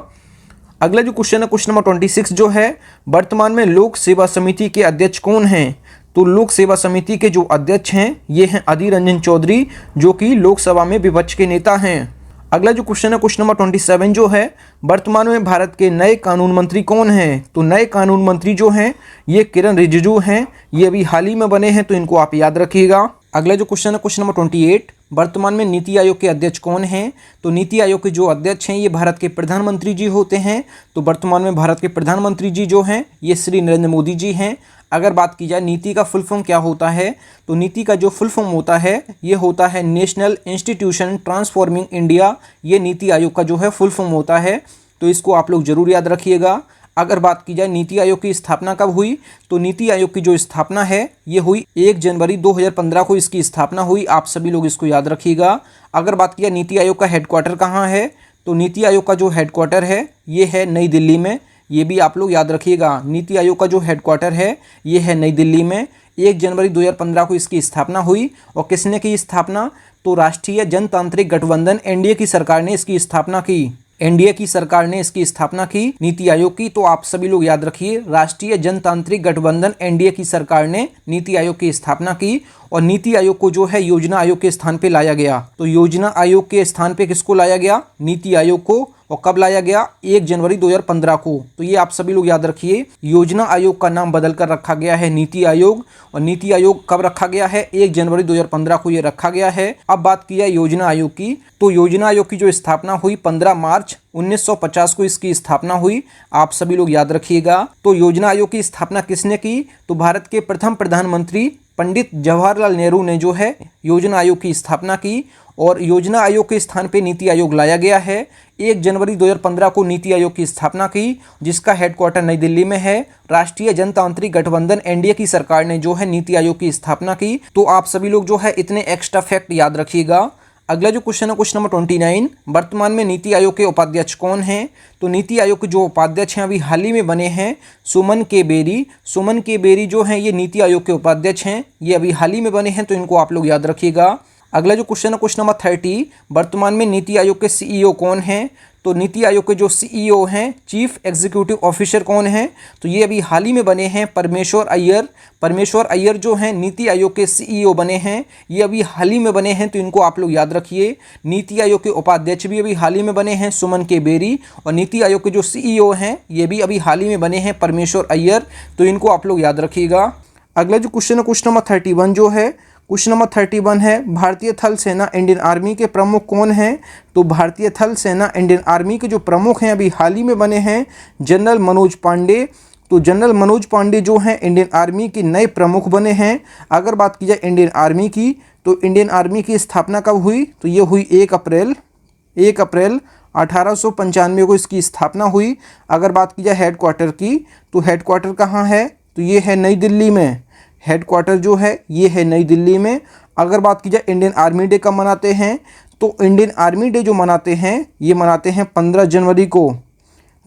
अगला जो क्वेश्चन है क्वेश्चन नंबर 26 जो है, वर्तमान में लोक सेवा समिति के अध्यक्ष कौन हैं, तो लोक सेवा समिति के जो अध्यक्ष हैं ये हैं अधीर रंजन चौधरी, जो कि लोकसभा में विपक्ष के नेता हैं। अगला जो क्वेश्चन है क्वेश्चन नंबर 27 जो है, वर्तमान में भारत के नए कानून मंत्री कौन हैं, तो नए कानून मंत्री जो हैं ये किरण रिजिजू हैं, ये अभी हाल ही में बने हैं, तो इनको आप याद रखिएगा। अगला जो क्वेश्चन है क्वेश्चन नंबर 28, वर्तमान में नीति आयोग के अध्यक्ष कौन हैं, तो नीति आयोग के जो अध्यक्ष हैं ये भारत के प्रधानमंत्री जी होते हैं। तो वर्तमान में भारत के प्रधानमंत्री जी जो हैं ये श्री नरेंद्र मोदी जी हैं। अगर बात की जाए नीति का फुल फॉर्म क्या होता है, तो नीति का जो फुल फॉर्म होता है ये होता है नेशनल इंस्टीट्यूशन ट्रांसफॉर्मिंग इंडिया। ये नीति आयोग का जो है फुल फॉर्म होता है, तो इसको आप लोग जरूर याद रखिएगा। अगर बात की जाए नीति आयोग की स्थापना कब हुई, तो नीति आयोग की जो स्थापना है ये हुई 1 जनवरी 2015 को इसकी स्थापना हुई। आप सभी लोग इसको याद रखिएगा। अगर बात की जाए नीति आयोग का हेडक्वार्टर कहाँ है, तो नीति आयोग का जो हेडक्वार्टर है ये है नई दिल्ली में। ये भी आप लोग याद रखिएगा। नीति आयोग का जो हेडक्वार्टर है ये है नई दिल्ली में। 1 जनवरी 2015 को इसकी स्थापना हुई। और किसने की स्थापना, तो राष्ट्रीय जनतांत्रिक गठबंधन एनडीए की सरकार ने इसकी स्थापना की। एनडीए की सरकार ने इसकी स्थापना की नीति आयोग की। तो आप सभी लोग याद रखिए, राष्ट्रीय जनतांत्रिक गठबंधन एनडीए की सरकार ने नीति आयोग की स्थापना की। और नीति आयोग को जो है योजना आयोग के स्थान पे लाया गया। तो योजना आयोग के स्थान पे किसको लाया गया, नीति आयोग को। और कब लाया गया, 1 जनवरी 2015 को। तो ये आप सभी लोग याद रखिए, योजना आयोग का नाम बदल कर रखा गया है नीति आयोग। और नीति आयोग कब रखा गया है, 1 जनवरी 2015 को ये रखा गया है। अब बात की जाए योजना आयोग की, तो योजना आयोग की जो स्थापना हुई 15 मार्च 1950 को इसकी स्थापना हुई। आप सभी लोग याद रखिएगा। तो योजना आयोग की स्थापना किसने की, तो भारत के प्रथम प्रधानमंत्री पंडित जवाहरलाल नेहरू ने जो है योजना आयोग की स्थापना की। और योजना आयोग के स्थान पे नीति आयोग लाया गया है। 1 जनवरी 2015 को नीति आयोग की स्थापना की, जिसका हेडक्वार्टर नई दिल्ली में है। राष्ट्रीय जनतांत्रिक गठबंधन एनडीए की सरकार ने जो है नीति आयोग की स्थापना की। तो आप सभी लोग जो है इतने एक्स्ट्रा फैक्ट याद रखिएगा। अगला जो क्वेश्चन है क्वेश्चन नंबर 29, वर्तमान में नीति आयोग के उपाध्यक्ष कौन हैं, तो नीति आयोग के जो उपाध्यक्ष हैं अभी हाल ही में बने हैं सुमन के बेरी। सुमन के बेरी जो हैं ये नीति आयोग के उपाध्यक्ष हैं, ये अभी हाल ही में बने हैं। तो इनको आप लोग याद रखिएगा। अगला जो क्वेश्चन है क्वेश्चन नंबर 30, वर्तमान में नीति आयोग के सीईओ कौन हैं, तो नीति आयोग के जो सीईओ हैं चीफ एग्जीक्यूटिव ऑफिसर कौन हैं, तो ये अभी हाल ही में बने हैं परमेश्वर अय्यर। परमेश्वर अय्यर जो हैं नीति आयोग के सीईओ बने हैं, ये अभी हाल ही में बने हैं। तो इनको आप लोग याद रखिए। नीति आयोग के उपाध्यक्ष भी अभी हाल ही में बने हैं सुमन के बेरी। और नीति आयोग के जो सीईओ हैं ये भी अभी हाल ही में बने हैं परमेश्वर अय्यर। तो इनको आप लोग याद रखिएगा। अगला जो क्वेश्चन है क्वेश्चन नंबर 31 जो है, क्वेश्चन नंबर 31 है, भारतीय थल सेना इंडियन आर्मी के प्रमुख कौन हैं, तो भारतीय थल सेना इंडियन आर्मी के जो प्रमुख हैं अभी हाल ही में बने हैं जनरल मनोज पांडे। तो जनरल मनोज पांडे जो हैं इंडियन आर्मी के नए प्रमुख बने हैं। अगर बात की जाए इंडियन आर्मी की, तो इंडियन आर्मी की स्थापना कब हुई, तो ये हुई 1 अप्रैल 1895 को इसकी स्थापना हुई। अगर बात की जाए हेडक्वार्टर की, तो हेडक्वार्टर कहाँ है, तो ये है नई दिल्ली में। हेडक्वार्टर जो है ये है नई दिल्ली में। अगर बात की जाए इंडियन आर्मी डे कब मनाते हैं, तो इंडियन आर्मी डे जो मनाते हैं ये मनाते हैं 15 जनवरी को।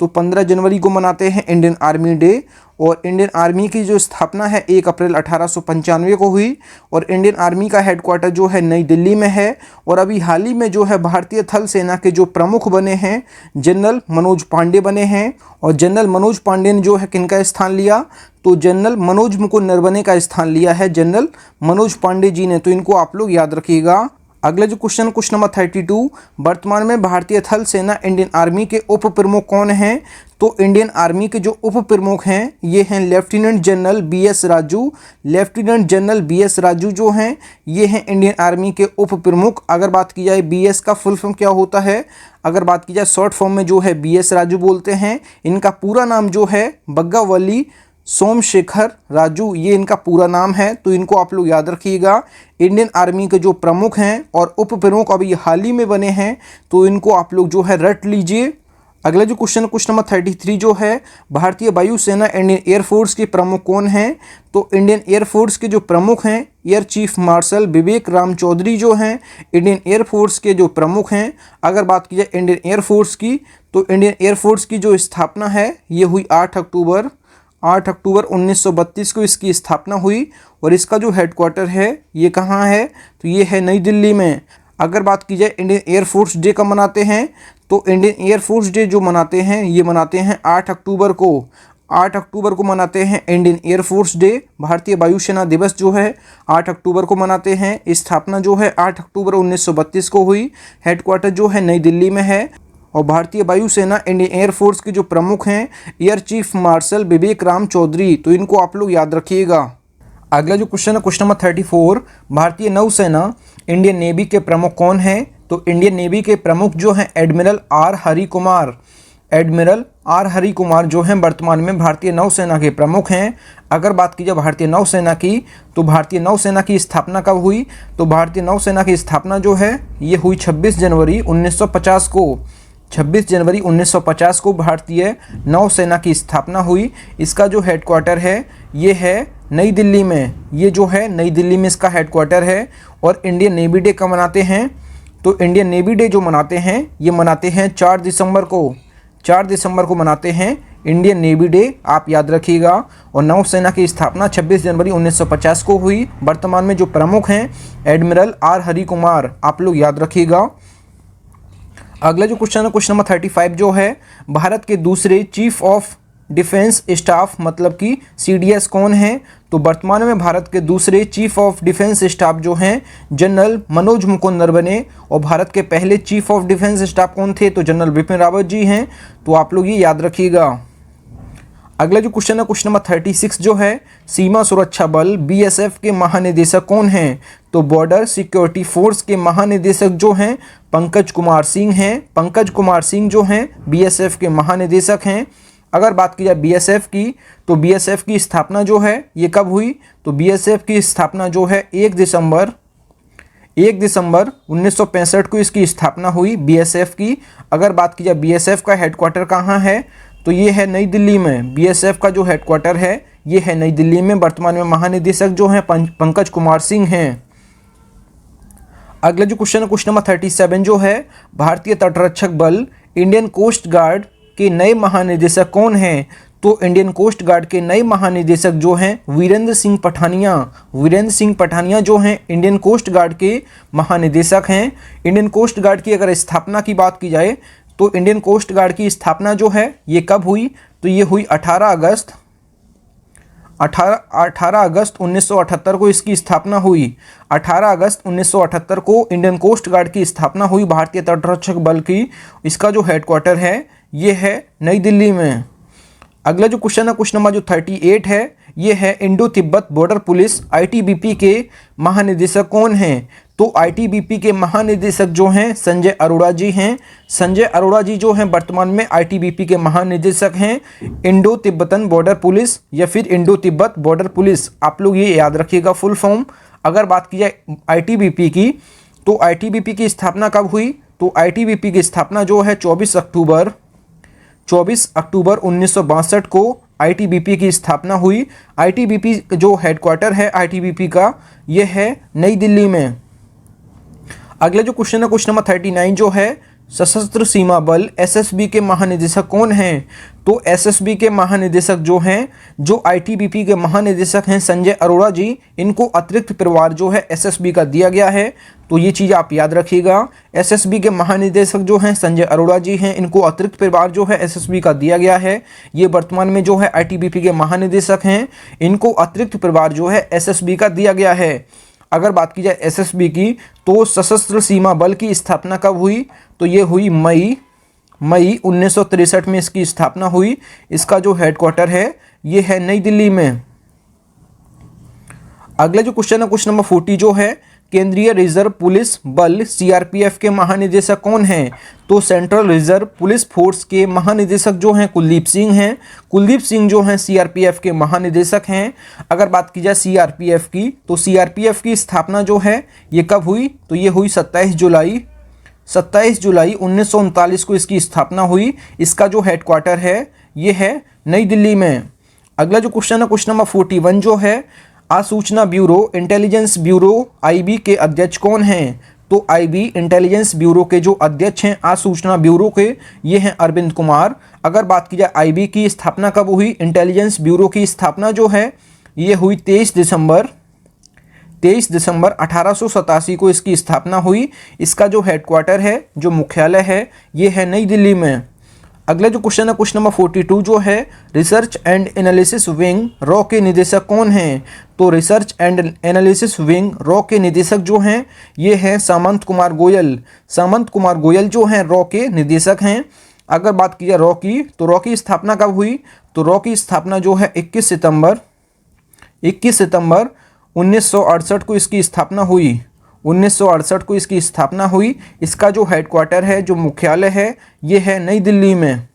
तो 15 जनवरी को मनाते हैं इंडियन आर्मी डे। और इंडियन आर्मी की जो स्थापना है 1 अप्रैल 1895 को हुई। और इंडियन आर्मी का हेडक्वार्टर जो है नई दिल्ली में है। और अभी हाल ही में जो है भारतीय थल सेना के जो प्रमुख बने हैं जनरल मनोज पांडे बने हैं। और जनरल मनोज पांडे ने जो है किनका स्थान लिया, तो जनरल मनोज मुकुंद नरवणे का स्थान लिया है जनरल मनोज पांडे जी ने। तो इनको आप लोग याद रखिएगा। अगला जो क्वेश्चन नंबर 32, वर्तमान में भारतीय थल सेना इंडियन आर्मी के उप प्रमुख कौन हैं? तो इंडियन आर्मी के जो उप प्रमुख हैं ये हैं lieutenant general BS Raju. Lieutenant general BS Raju जो हैं ये हैं इंडियन आर्मी के उप प्रमुख। अगर बात की जाए BS का फुल फॉर्म क्या होता है, अगर बात की जाए शॉर्ट फॉर्म में जो है BS राजू बोलते हैं। इनका पूरा नाम जो है बग्गावली सोमशेखर राजू, ये इनका पूरा नाम है, तो इनको आप लोग याद रखिएगा। इंडियन आर्मी के जो प्रमुख हैं और उप प्रमुख अभी हाल ही में बने हैं, तो इनको आप लोग जो है रट लीजिए। अगला जो क्वेश्चन नंबर 33 जो है, भारतीय वायुसेना इंडियन एयरफोर्स के प्रमुख कौन हैं? तो इंडियन एयरफोर्स के जो प्रमुख हैं एयर चीफ मार्शल विवेक राम चौधरी जो हैं इंडियन एयरफोर्स के जो प्रमुख हैं। अगर बात की जाए इंडियन एयरफोर्स की, तो इंडियन एयरफोर्स की जो स्थापना है ये हुई 8 अक्टूबर 1932 को इसकी स्थापना हुई। और इसका जो हेडक्वार्टर है ये कहाँ है? तो ये है नई दिल्ली में। अगर बात की जाए इंडियन एयरफोर्स डे कब मनाते हैं, तो इंडियन एयरफोर्स डे जो मनाते हैं ये मनाते हैं 8 अक्टूबर को। 8 अक्टूबर को मनाते हैं इंडियन एयरफोर्स डे। भारतीय वायुसेना दिवस जो है 8 अक्टूबर को मनाते हैं। स्थापना जो है 8 अक्टूबर 1932 को हुई। हेडक्वार्टर जो है नई दिल्ली में है। और भारतीय वायुसेना इंडियन एयरफोर्स के जो प्रमुख हैं एयर चीफ मार्शल विवेक राम चौधरी, तो इनको आप लोग याद रखिएगा। अगला जो क्वेश्चन नंबर 34, भारतीय नौसेना इंडियन नेवी के प्रमुख कौन हैं? तो इंडियन नेवी के प्रमुख जो हैं admiral R Hari Kumar. Admiral R Hari Kumar जो हैं वर्तमान में भारतीय नौसेना के प्रमुख हैं। अगर बात की जाए भारतीय नौसेना की, तो भारतीय नौसेना की स्थापना कब हुई? तो भारतीय नौसेना की स्थापना जो है ये हुई 26 जनवरी 1950 को। 26 जनवरी 1950 को भारतीय नौसेना की स्थापना हुई। इसका जो हेडक्वार्टर है ये है नई दिल्ली में। ये जो है नई दिल्ली में इसका हेडक्वार्टर है। और इंडियन नेवी डे कब मनाते हैं? तो इंडियन नेवी डे जो मनाते हैं ये मनाते हैं 4 दिसंबर को। 4 दिसंबर को मनाते हैं इंडियन नेवी डे, आप याद रखिएगा। और नौसेना की स्थापना 26 जनवरी 1950 को हुई। वर्तमान में जो प्रमुख हैं एडमिरल आर हरि कुमार, आप लोग याद रखिएगा। अगला जो क्वेश्चन नंबर 35 जो है, भारत के दूसरे चीफ ऑफ डिफेंस स्टाफ मतलब कि CDS कौन है? तो वर्तमान में भारत के दूसरे चीफ ऑफ डिफेंस स्टाफ जो हैं जनरल मनोज मुकुंद नरवणे। और भारत के पहले चीफ ऑफ डिफेंस स्टाफ कौन थे? तो जनरल बिपिन रावत जी हैं। तो आप लोग ये याद रखिएगा। अगला जो क्वेश्चन नंबर 36 जो है, सीमा सुरक्षा बल BSF के महानिदेशक कौन हैं? तो बॉर्डर सिक्योरिटी फोर्स के महानिदेशक जो हैं पंकज कुमार सिंह हैं। पंकज कुमार सिंह जो हैं BSF के महानिदेशक हैं। अगर बात की जाए BSF की, तो BSF की स्थापना जो है ये कब हुई? तो BSF की स्थापना जो है 1 दिसंबर 1965 को इसकी स्थापना हुई BSF की। अगर बात की जाए BSF का हेडक्वार्टर कहाँ है, तो ये है नई दिल्ली में। BSF का जो हेडक्वार्टर है ये है नई दिल्ली में। वर्तमान में महानिदेशक जो हैं पंकज कुमार सिंह हैं। अगला जो क्वेश्चन नंबर 37 जो है, भारतीय तटरक्षक बल इंडियन कोस्ट गार्ड के नए महानिदेशक कौन हैं? तो इंडियन कोस्ट गार्ड के नए महानिदेशक जो हैं वीरेंद्र सिंह पठानिया। वीरेंद्र सिंह पठानिया जो हैं इंडियन कोस्ट गार्ड के महानिदेशक हैं। इंडियन कोस्ट गार्ड की अगर स्थापना की बात की जाए, तो इंडियन कोस्ट गार्ड की स्थापना जो है ये कब हुई? तो ये हुई 18 अगस्त 1978 को इसकी स्थापना हुई। 18 अगस्त 1978 को इंडियन कोस्ट गार्ड की स्थापना हुई भारतीय तटरक्षक बल की। इसका जो हेडक्वार्टर है ये है नई दिल्ली में। अगला जो क्वेश्चन नंबर जो 38 है, ये है Indo Tibet border police ITBP के महानिदेशक कौन हैं? तो ITBP के महानिदेशक जो हैं संजय अरोड़ा जी हैं। संजय अरोड़ा जी जो हैं वर्तमान में ITBP के महानिदेशक हैं इंडो तिब्बतन बॉर्डर पुलिस या फिर इंडो तिब्बत बॉर्डर पुलिस, आप लोग ये याद रखिएगा फुल फॉर्म। अगर बात की जाए ITBP की, तो ITBP की स्थापना कब हुई? तो ITBP की स्थापना जो है 24 अक्टूबर 1962 को ITBP की स्थापना हुई। ITBP जो हेडक्वार्टर है ITBP का ये है नई दिल्ली में। अगला जो क्वेश्चन नंबर 39 जो है, सशस्त्र सीमा बल SSB के महानिदेशक कौन हैं? तो SSB के महानिदेशक जो हैं, जो ITBP के महानिदेशक हैं संजय अरोड़ा जी, इनको अतिरिक्त प्रभार जो है SSB का दिया गया है। तो ये चीज़ आप याद रखिएगा। SSB के महानिदेशक जो हैं संजय अरोड़ा जी हैं, इनको अतिरिक्त प्रभार जो है SSB का दिया गया है। ये वर्तमान में जो है ITBP के महानिदेशक हैं, इनको अतिरिक्त प्रभार जो है SSB का दिया गया है। अगर बात की जाए एसएसबी की, तो सशस्त्र सीमा बल की स्थापना कब हुई? तो ये हुई मई 1963 में इसकी स्थापना हुई। इसका जो हेडक्वार्टर है ये है नई दिल्ली में। अगला जो क्वेश्चन है क्वेश्चन नंबर 40 जो है, केंद्रीय रिजर्व पुलिस बल सीआरपीएफ के महानिदेशक कौन हैं? तो सेंट्रल रिजर्व पुलिस फोर्स के महानिदेशक जो हैं कुलदीप सिंह हैं। कुलदीप सिंह जो हैं सीआरपीएफ के महानिदेशक हैं। अगर बात की जाए सीआरपीएफ की, तो सीआरपीएफ की स्थापना जो है ये कब हुई? तो ये हुई 27 जुलाई 1939 को इसकी स्थापना हुई। इसका जो हेडक्वार्टर है ये है नई दिल्ली में। अगला जो क्वेश्चन है क्वेश्चन नंबर 41 जो है, आसूचना ब्यूरो इंटेलिजेंस ब्यूरो आईबी के अध्यक्ष कौन हैं? तो आईबी इंटेलिजेंस ब्यूरो के जो अध्यक्ष हैं आसूचना ब्यूरो के, ये हैं अरविंद कुमार। अगर बात की जाए आईबी की स्थापना कब हुई? इंटेलिजेंस ब्यूरो की स्थापना जो है ये हुई 23 दिसंबर 1887 को इसकी स्थापना हुई। इसका जो हेडक्वार्टर है, जो मुख्यालय है, ये है नई दिल्ली में। अगला जो क्वेश्चन है क्वेश्चन नंबर 42 जो है, research and analysis wing raw के निदेशक कौन हैं? तो research and analysis wing raw के निदेशक जो हैं ये हैं सामंत कुमार गोयल। सामंत कुमार गोयल जो हैं रॉ के निदेशक हैं। अगर बात की जाए रॉ की, तो रॉ की स्थापना कब हुई? तो रॉ की स्थापना जो है 21 सितंबर 1968 को इसकी स्थापना हुई। 1968 को इसकी स्थापना हुई। इसका जो हेडक्वार्टर है, जो मुख्यालय है, ये है नई दिल्ली में।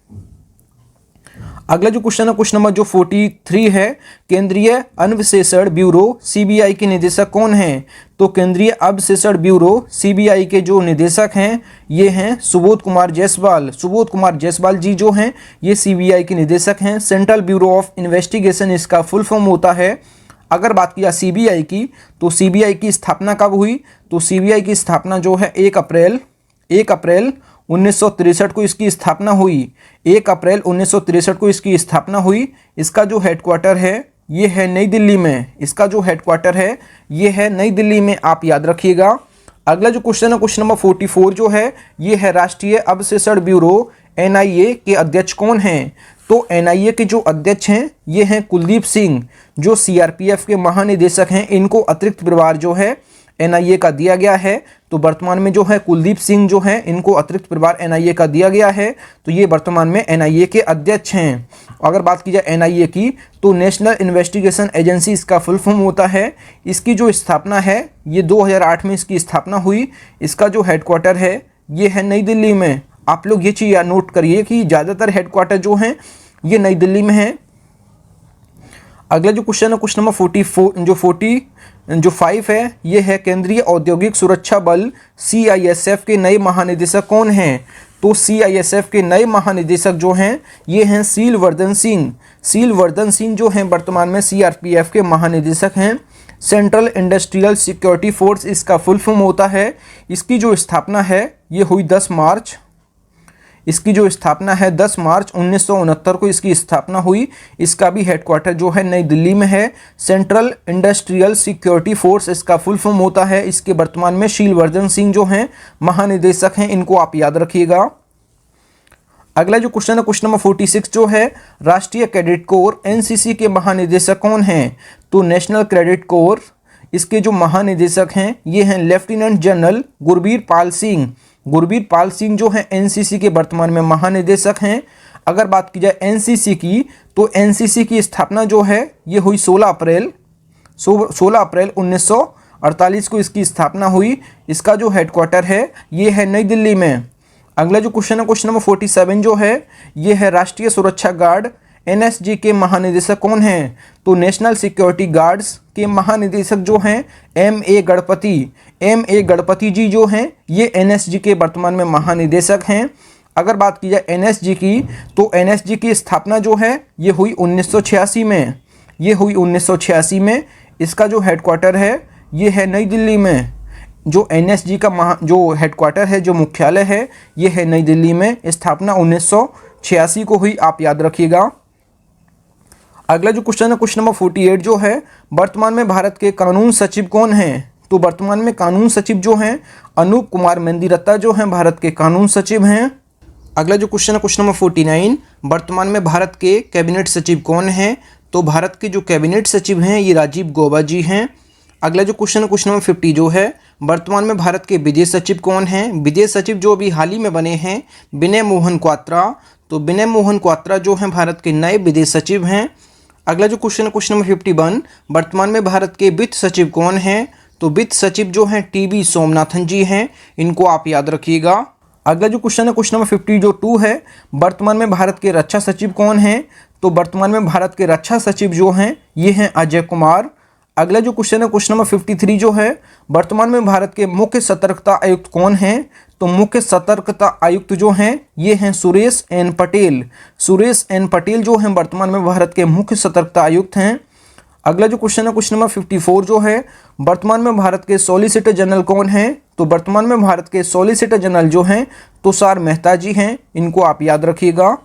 अगला जो क्वेश्चन है क्वेश्चन नंबर जो 43 है, केंद्रीय अन्वेषण ब्यूरो सीबीआई के निदेशक कौन हैं? तो केंद्रीय अन्वेषण ब्यूरो सीबीआई के जो निदेशक हैं ये हैं सुबोध कुमार जायसवाल। सुबोध कुमार जायसवाल जी जो हैं ये सीबीआई के निदेशक हैं। सेंट्रल ब्यूरो ऑफ इन्वेस्टिगेशन इसका फुल फॉर्म होता है। अगर बात की जाए सीबीआई की, तो सीबीआई की स्थापना कब हुई? तो सीबीआई की स्थापना जो है 1 अप्रैल 1963 को इसकी स्थापना हुई। 1 अप्रैल 1963 को इसकी स्थापना हुई। इसका जो हेडक्वार्टर है ये है नई दिल्ली में। इसका जो हेडक्वार्टर है ये है नई दिल्ली में, आप याद रखिएगा। अगला जो क्वेश्चन है क्वेश्चन नंबर 44 जो है, ये है राष्ट्रीय अन्वेषण ब्यूरो एनआईए के अध्यक्ष कौन हैं? तो एनआईए के जो अध्यक्ष हैं ये हैं कुलदीप सिंह, जो सीआरपीएफ के महानिदेशक हैं। इनको अतिरिक्त प्रभार जो है एनआईए का दिया गया है। तो वर्तमान में जो है कुलदीप सिंह जो हैं इनको अतिरिक्त प्रभार एनआईए का दिया गया है। तो ये वर्तमान में एनआईए के अध्यक्ष हैं। अगर बात की जाए एनआईए की, तो नेशनल इन्वेस्टिगेशन एजेंसी इसका फुल फॉर्म होता है। इसकी जो स्थापना है ये 2008 में इसकी स्थापना हुई। इसका जो हेडक्वार्टर है ये है नई दिल्ली में। आप लोग ये चीज़ नोट करिए कि ज़्यादातर हेडक्वार्टर जो हैं ये नई दिल्ली में है। अगला जो क्वेश्चन है क्वेश्चन नंबर 45 है, ये है केंद्रीय औद्योगिक सुरक्षा बल सीआईएसएफ के नए महानिदेशक कौन हैं? तो सीआईएसएफ के नए महानिदेशक जो हैं ये हैं सीलवर्धन सिंह। सीलवर्धन सिंह जो हैं वर्तमान में सीआरपीएफ के महानिदेशक हैं। सेंट्रल इंडस्ट्रियल सिक्योरिटी फोर्स इसका फुल फॉर्म होता है। इसकी जो स्थापना है ये हुई 10 मार्च 1969 को इसकी स्थापना हुई। इसका भी हेडक्वार्टर जो है नई दिल्ली में है। सेंट्रल इंडस्ट्रियल सिक्योरिटी फोर्स इसका फुल फॉर्म होता है। इसके वर्तमान में शीलवर्धन सिंह जो हैं महानिदेशक हैं, इनको आप याद रखिएगा। अगला जो क्वेश्चन है क्वेश्चन नंबर 46 जो है, राष्ट्रीय कैडेट कोर एनसीसी के महानिदेशक कौन हैं? तो नेशनल कैडेट कोर इसके जो महानिदेशक हैं ये हैं लेफ्टिनेंट जनरल गुरबीर पाल सिंह। गुरबीर पाल सिंह जो हैं एनसीसी के वर्तमान में महानिदेशक हैं। अगर बात की जाए एनसीसी की, तो एनसीसी की स्थापना जो है ये हुई 16 अप्रैल 1948 को इसकी स्थापना हुई। इसका जो हेडक्वार्टर है ये है नई दिल्ली में। अगला जो क्वेश्चन है क्वेश्चन नंबर 47 जो है, ये है राष्ट्रीय सुरक्षा गार्ड एनएसजी के महानिदेशक कौन हैं? तो नेशनल सिक्योरिटी गार्ड्स के महानिदेशक जो हैं एमए गणपति जी जो हैं ये एनएसजी के वर्तमान में महानिदेशक हैं। अगर बात की जाए एनएसजी की, तो एनएसजी की स्थापना जो है ये हुई 1986 में। इसका जो हेडक्वार्टर है ये है नई दिल्ली में। जो एनएसजी का जो हेडक्वार्टर है, जो मुख्यालय है, ये है नई दिल्ली में। स्थापना 1986 को हुई, आप याद रखिएगा। अगला जो क्वेश्चन है क्वेश्चन नंबर 48 जो है, वर्तमान में भारत के कानून सचिव कौन हैं? तो वर्तमान में कानून सचिव जो हैं अनूप कुमार मेंदिरत्ता जो हैं भारत के कानून सचिव हैं। अगला जो क्वेश्चन है क्वेश्चन नंबर 49, वर्तमान में भारत के कैबिनेट सचिव कौन हैं? तो भारत के जो कैबिनेट सचिव हैं ये राजीव गौबा जी हैं। अगला जो क्वेश्चन है क्वेश्चन नंबर 50 जो है, वर्तमान में भारत के विदेश सचिव कौन हैं? विदेश सचिव जो अभी हाल ही में बने हैं विनय मोहन क्वात्रा। तो विनय मोहन क्वात्रा जो हैं भारत के नए विदेश सचिव हैं। अगला जो क्वेश्चन है क्वेश्चन नंबर 51, वर्तमान में भारत के वित्त सचिव कौन हैं? तो वित्त सचिव जो हैं टीवी सोमनाथन जी हैं, इनको आप याद रखिएगा। अगला जो क्वेश्चन है क्वेश्चन नंबर 52 है, वर्तमान में भारत के रक्षा सचिव कौन हैं? तो वर्तमान में भारत के रक्षा सचिव जो हैं ये हैं अजय कुमार। अगला जो क्वेश्चन है क्वेश्चन नंबर 53 जो है, वर्तमान में भारत के मुख्य सतर्कता आयुक्त कौन हैं? तो मुख्य सतर्कता आयुक्त जो हैं ये हैं सुरेश एन पटेल। सुरेश एन पटेल जो हैं वर्तमान में भारत के मुख्य सतर्कता आयुक्त हैं। अगला जो क्वेश्चन है क्वेश्चन नंबर 54 जो है, वर्तमान में भारत के सॉलिसिटर जनरल कौन हैं? तो वर्तमान में भारत के सॉलिसिटर जनरल जो हैं तुषार मेहता जी हैं, इनको आप याद रखिएगा।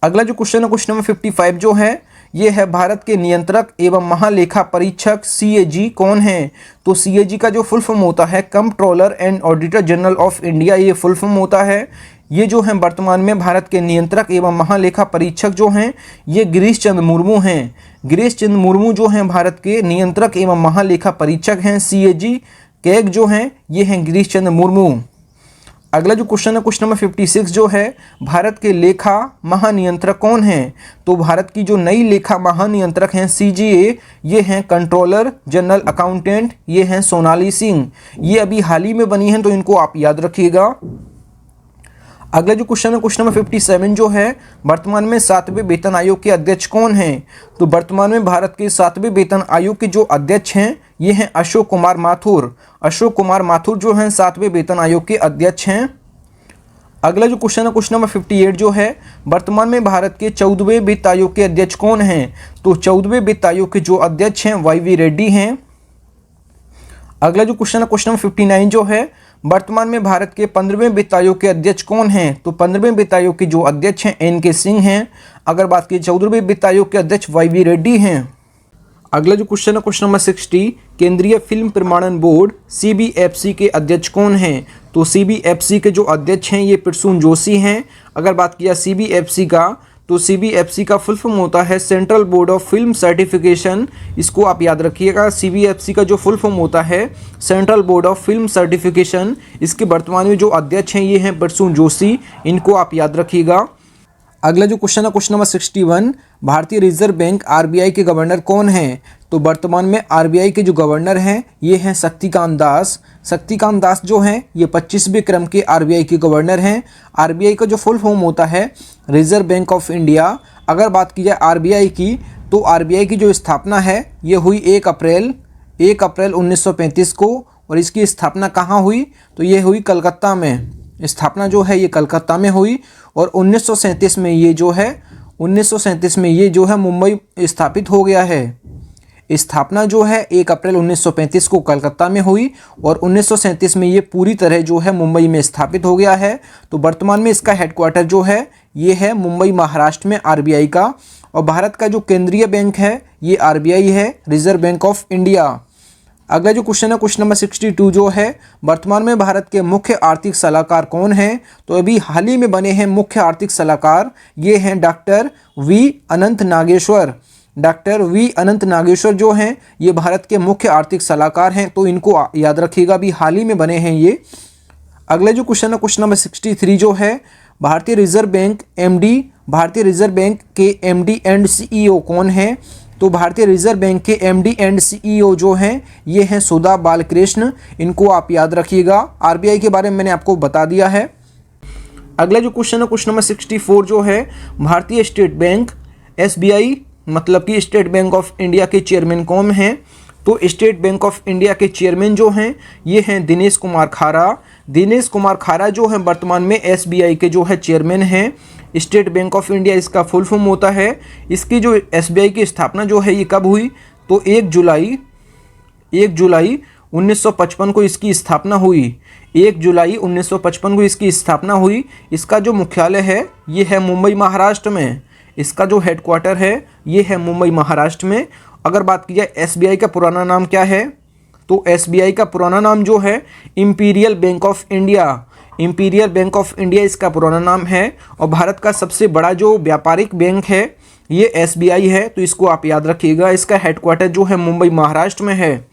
अगला जो क्वेश्चन है क्वेश्चन नंबर 55 जो है, ये है भारत के नियंत्रक एवं महालेखा परीक्षक CAG कौन है? तो CAG का जो फुल फॉर्म होता है controller and auditor general of India, ये फुल फॉर्म होता है। ये जो हैं वर्तमान में भारत के नियंत्रक एवं महालेखा परीक्षक जो हैं ये गिरीश चंद्र मुर्मू हैं। गिरीश चंद्र मुर्मू जो हैं भारत के नियंत्रक एवं महालेखा परीक्षक हैं। CAG कैग जो हैं ये हैं गिरीश चंद्र मुर्मू। अगला जो क्वेश्चन है क्वेश्चन नंबर 56 जो है, भारत के लेखा महानियंत्रक कौन हैं? तो भारत की जो नई लेखा महानियंत्रक हैं CGA, ये हैं कंट्रोलर जनरल अकाउंटेंट, ये हैं सोनाली सिंह। ये अभी हाल ही में बनी हैं, तो इनको आप याद रखिएगा। अगला जो क्वेश्चन है क्वेश्चन नंबर 57 जो है, वर्तमान में 7वें वेतन आयोग के अध्यक्ष कौन हैं? तो वर्तमान में भारत के 7वें वेतन आयोग के जो अध्यक्ष हैं ये हैं अशोक कुमार माथुर। अशोक कुमार माथुर जो हैं 7वें वेतन आयोग के अध्यक्ष हैं। अगला जो क्वेश्चन है क्वेश्चन नंबर 58 जो है, वर्तमान में भारत के 14वें वित्त आयोग के अध्यक्ष कौन हैं? तो 14वें वित्त आयोग के जो अध्यक्ष हैं YV रेड्डी हैं। अगला जो क्वेश्चन है क्वेश्चन नंबर 59 जो है, वर्तमान में भारत के 15वें वित्त आयोग के अध्यक्ष कौन हैं? तो 15वें वित्त आयोग के जो अध्यक्ष हैं NK सिंह हैं। अगर बात की 14वें वित्त आयोग के अध्यक्ष YV रेड्डी हैं। अगला जो क्वेश्चन है क्वेश्चन नंबर 60, केंद्रीय फिल्म प्रमाणन बोर्ड CBFC के अध्यक्ष कौन हैं? तो CBFC के जो अध्यक्ष हैं ये प्रसून जोशी हैं। अगर बात किया CBFC का, तो CBFC का फुल फॉर्म होता है central board of film certification. इसको आप याद रखिएगा। CBFC का जो फुल फॉर्म होता है central board of film certification. इसके वर्तमान में जो अध्यक्ष हैं ये हैं प्रसून जोशी, इनको आप याद रखिएगा। अगला जो क्वेश्चन है क्वेश्चन नंबर 61, भारतीय रिजर्व बैंक RBI के गवर्नर कौन हैं? तो वर्तमान में RBI के जो गवर्नर हैं ये हैं शक्तिकांत दास। शक्तिकांत दास जो हैं ये 25वें क्रम के RBI के गवर्नर हैं। RBI का जो फुल फॉर्म होता है रिजर्व बैंक ऑफ इंडिया। अगर बात की जाए RBI की, तो RBI की जो स्थापना है ये हुई 1 अप्रैल 1935 को। और इसकी स्थापना कहाँ हुई? तो ये हुई कलकत्ता में। स्थापना जो है ये कलकत्ता में हुई। और 1937 में ये जो है मुंबई स्थापित हो गया है। स्थापना जो है 1 अप्रैल 1935 को कलकत्ता में हुई और 1937 में ये पूरी तरह जो है मुंबई में स्थापित हो गया है। तो वर्तमान में इसका हेडक्वार्टर जो है ये है मुंबई महाराष्ट्र में RBI का। और भारत का जो केंद्रीय बैंक है ये RBI है, रिजर्व बैंक ऑफ इंडिया। अगला जो क्वेश्चन है क्वेश्चन नंबर 62 जो है, वर्तमान में भारत के मुख्य आर्थिक सलाहकार कौन हैं? तो अभी हाल ही में बने हैं मुख्य आर्थिक सलाहकार, ये हैं डॉक्टर V अनंत नागेश्वर। डॉक्टर V अनंत नागेश्वर जो हैं ये भारत के मुख्य आर्थिक सलाहकार हैं, तो इनको याद रखिएगा, अभी हाल ही में बने हैं ये। अगला जो क्वेश्चन है क्वेश्चन नंबर 63 जो है, भारतीय रिजर्व बैंक के MD एंड CEO कौन हैं? तो भारतीय रिजर्व बैंक के MD एंड CEO जो हैं ये हैं सुधा बालकृष्ण, इनको आप याद रखिएगा। RBI के बारे में मैंने आपको बता दिया है। अगला जो क्वेश्चन है क्वेश्चन नंबर 64 जो है, भारतीय स्टेट बैंक SBI मतलब कि स्टेट बैंक ऑफ इंडिया के चेयरमैन कौन हैं? तो स्टेट बैंक ऑफ इंडिया के चेयरमैन जो हैं ये हैं दिनेश कुमार खारा। दिनेश कुमार खारा जो हैं वर्तमान में SBI के जो है चेयरमैन हैं। स्टेट बैंक ऑफ इंडिया इसका फुल फॉर्म होता है। इसकी जो SBI की स्थापना जो है ये कब हुई? तो 1 जुलाई 1955 को इसकी स्थापना हुई। 1 जुलाई 1955 को इसकी स्थापना हुई। इसका जो मुख्यालय है ये है मुंबई महाराष्ट्र में। इसका जो हेडक्वार्टर है ये है मुंबई महाराष्ट्र में। अगर बात की जाए SBI का पुराना नाम क्या है? तो SBI का पुराना नाम जो है imperial bank of India. Imperial bank of India इसका पुराना नाम है। और भारत का सबसे बड़ा जो व्यापारिक बैंक है ये SBI है, तो इसको आप याद रखिएगा। इसका हेडक्वार्टर जो है मुंबई महाराष्ट्र में है।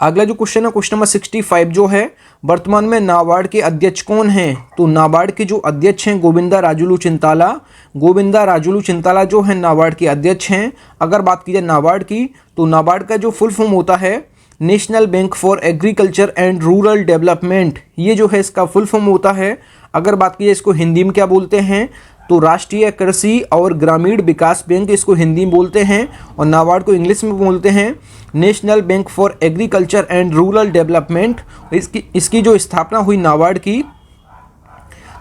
अगला जो क्वेश्चन है क्वेश्चन नंबर 65 जो है, वर्तमान में नाबार्ड के अध्यक्ष कौन हैं? तो नाबार्ड के जो अध्यक्ष हैं गोविंदा राजुलू चिंताला। गोविंदा राजुलू चिंताला जो है नाबार्ड के अध्यक्ष हैं। अगर बात की जाए नाबार्ड की, तो नाबार्ड का जो फुल फॉर्म होता है national bank for agriculture and rural development, ये जो है इसका फुल फॉर्म होता है। अगर बात की जाए इसको हिंदी में क्या बोलते हैं, तो राष्ट्रीय कृषि और ग्रामीण विकास बैंक इसको हिंदी में बोलते हैं, और नाबार्ड को इंग्लिश में बोलते हैं national bank for agriculture and rural development. इसकी जो स्थापना हुई नाबार्ड की,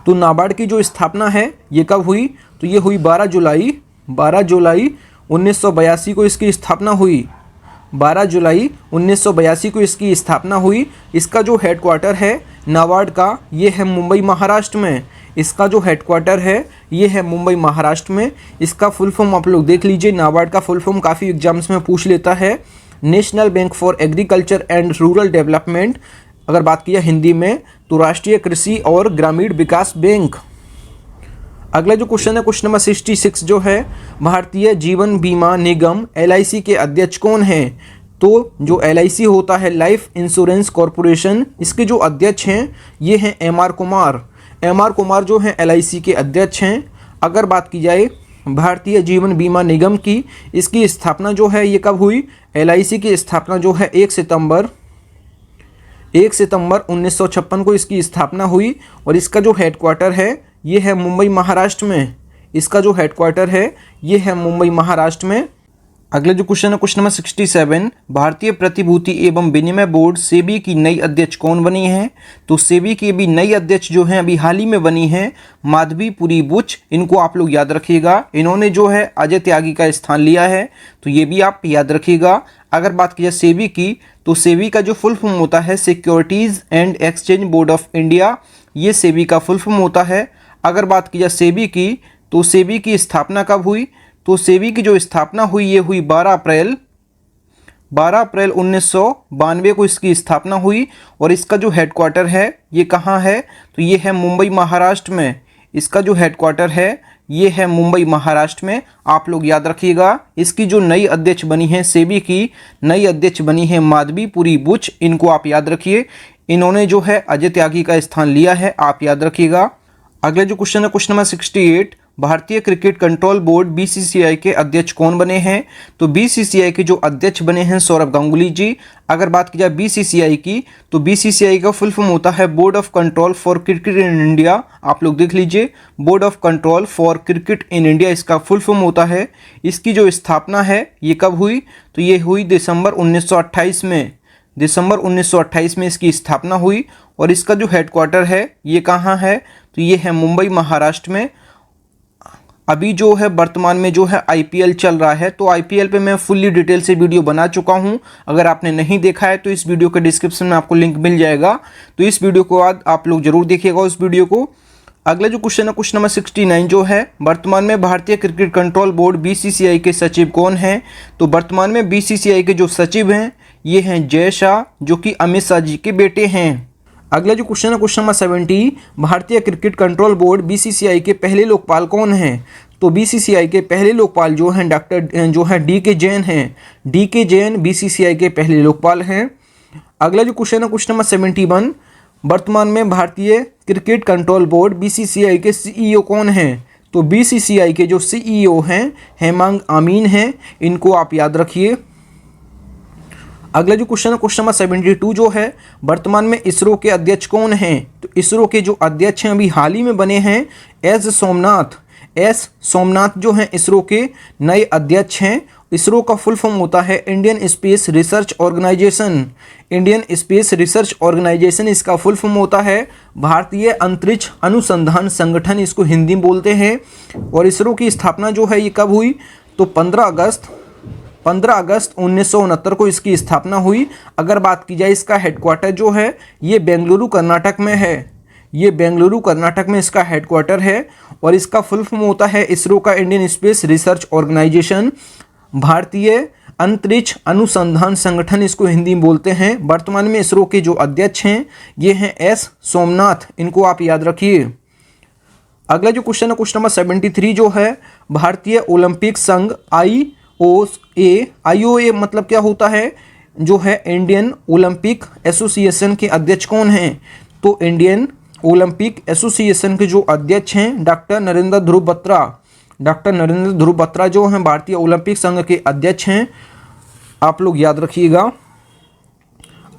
तो नाबार्ड की जो स्थापना है ये कब हुई, तो ये हुई 12 जुलाई 1982 को इसकी स्थापना हुई। 12 जुलाई 1982 को इसकी स्थापना हुई। इसका जो हेडक्वार्टर है नाबार्ड का, ये है मुंबई महाराष्ट्र में। इसका जो हेडक्वार्टर है ये है मुंबई महाराष्ट्र में। इसका फुल फॉर्म आप लोग देख लीजिए। नाबार्ड का फुल फॉर्म काफ़ी एग्जाम्स में पूछ लेता है, national bank for agriculture and rural development. अगर बात की जाए हिंदी में, तो राष्ट्रीय कृषि और ग्रामीण विकास बैंक। अगला जो क्वेश्चन है क्वेश्चन नंबर 66 जो है, भारतीय जीवन बीमा निगम LIC के अध्यक्ष कौन हैं? तो जो LIC होता है लाइफ इंश्योरेंस कॉरपोरेशन, इसके जो अध्यक्ष हैं ये हैं MR कुमार। MR कुमार जो हैं LIC के अध्यक्ष हैं। अगर बात की जाए भारतीय जीवन बीमा निगम की, इसकी स्थापना जो है ये कब हुई? LIC की स्थापना जो है 1 सितंबर 1956 को इसकी स्थापना हुई, और इसका जो हेडक्वार्टर है ये है मुंबई महाराष्ट्र में। इसका जो हेडक्वार्टर है ये है मुंबई महाराष्ट्र में। अगला जो क्वेश्चन है क्वेश्चन नंबर 67, भारतीय प्रतिभूति एवं विनिमय बोर्ड सेबी की नई अध्यक्ष कौन बनी है? तो सेबी की अभी नई अध्यक्ष जो है अभी हाल ही में बनी है माधवीपुरी बुच। इनको आप लोग याद रखिएगा। इन्होंने जो है अजय त्यागी का स्थान लिया है, तो ये भी आप याद रखिएगा। अगर बात की जाए सेबी की, तो सेबी का जो फुल फॉर्म होता है securities and exchange board of India, ये सेबी का फुल फॉर्म होता है। अगर बात की जाए सेबी की, तो सेबी की स्थापना कब हुई? तो सेबी की जो स्थापना हुई ये हुई 12 अप्रैल 1992 को इसकी स्थापना हुई, और इसका जो हेडक्वार्टर है ये कहाँ है? तो ये है मुंबई महाराष्ट्र में। इसका जो हेडक्वार्टर है ये है मुंबई महाराष्ट्र में। आप लोग याद रखिएगा। इसकी जो नई अध्यक्ष बनी है, सेबी की नई अध्यक्ष बनी है माधवीपुरी बुच। इनको आप याद रखिए। इन्होंने जो है अजय त्यागी का स्थान लिया है, आप याद रखिएगा। अगला जो क्वेश्चन है क्वेश्चन नंबर 68, भारतीय क्रिकेट कंट्रोल बोर्ड BCCI के अध्यक्ष कौन बने हैं? तो BCCI के जो अध्यक्ष बने हैं सौरभ गांगुली जी। अगर बात की जाए BCCI की, तो BCCI का फुल फॉर्म होता है board of control for cricket in India. आप लोग देख लीजिए, board of control for cricket in India इसका फुल फॉर्म होता है। इसकी जो स्थापना है ये कब हुई? तो ये हुई दिसंबर 1928 में। दिसंबर 1928 में इसकी स्थापना हुई, और इसका जो हेडक्वार्टर है ये कहाँ है? तो ये है मुंबई महाराष्ट्र में। अभी जो है वर्तमान में जो है IPL चल रहा है, तो IPL पे मैं फुल्ली डिटेल से वीडियो बना चुका हूं। अगर आपने नहीं देखा है तो इस वीडियो के डिस्क्रिप्शन में आपको लिंक मिल जाएगा, तो इस वीडियो को बाद आप लोग जरूर देखिएगा उस वीडियो को। अगला जो क्वेश्चन है क्वेश्चन नंबर 69 जो है, वर्तमान में भारतीय क्रिकेट कंट्रोल बोर्ड BCCI के सचिव कौन हैं? तो वर्तमान में BCCI के जो सचिव हैं ये हैं जय शाह, जो कि अमित शाह जी के बेटे हैं। अगला जो क्वेश्चन है क्वेश्चन नंबर 70, भारतीय क्रिकेट कंट्रोल बोर्ड BCCI के पहले लोकपाल कौन हैं? तो BCCI के पहले लोकपाल जो हैं डॉक्टर जो है DK जैन हैं। DK जैन BCCI के पहले लोकपाल हैं। अगला जो क्वेश्चन है क्वेश्चन नंबर 71, वर्तमान में भारतीय क्रिकेट कंट्रोल बोर्ड BCCI के CEO कौन हैं? तो BCCI के जो CEO हैं हेमांग आमीन हैं। इनको आप याद रखिए। अगला जो क्वेश्चन है क्वेश्चन नंबर 72 जो है, वर्तमान में इसरो के अध्यक्ष कौन हैं? तो इसरो के जो अध्यक्ष हैं अभी हाल ही में बने हैं एस सोमनाथ जो हैं इसरो के नए अध्यक्ष हैं। इसरो का फुल फॉर्म होता है Indian Space Research Organisation. Indian Space Research Organisation इसका फुल फॉर्म होता है भारतीय अंतरिक्ष अनुसंधान संगठन, इसको हिंदी में बोलते हैं। और इसरो की स्थापना जो है ये कब हुई? तो 15 अगस्त 1969 को इसकी स्थापना हुई। अगर बात की जाए इसका हेडक्वार्टर जो है ये बेंगलुरु कर्नाटक में है। ये बेंगलुरु कर्नाटक में इसका हेडक्वार्टर है, और इसका फुल फॉर्म होता है इसरो का इंडियन स्पेस रिसर्च ऑर्गेनाइजेशन, भारतीय अंतरिक्ष अनुसंधान संगठन इसको हिंदी में बोलते हैं। वर्तमान में इसरो के जो अध्यक्ष हैं ये हैं एस सोमनाथ। इनको आप याद रखिए। अगला जो क्वेश्चन है क्वेश्चन नंबर 73 जो है, भारतीय ओलंपिक संघ IOA मतलब क्या होता है, जो है इंडियन ओलंपिक एसोसिएशन के अध्यक्ष कौन हैं? तो इंडियन ओलंपिक एसोसिएशन के जो अध्यक्ष हैं डॉक्टर नरेंद्र ध्रुव बत्रा। डॉक्टर नरेंद्र ध्रुव बत्रा जो हैं भारतीय ओलंपिक संघ के अध्यक्ष हैं, आप लोग याद रखिएगा।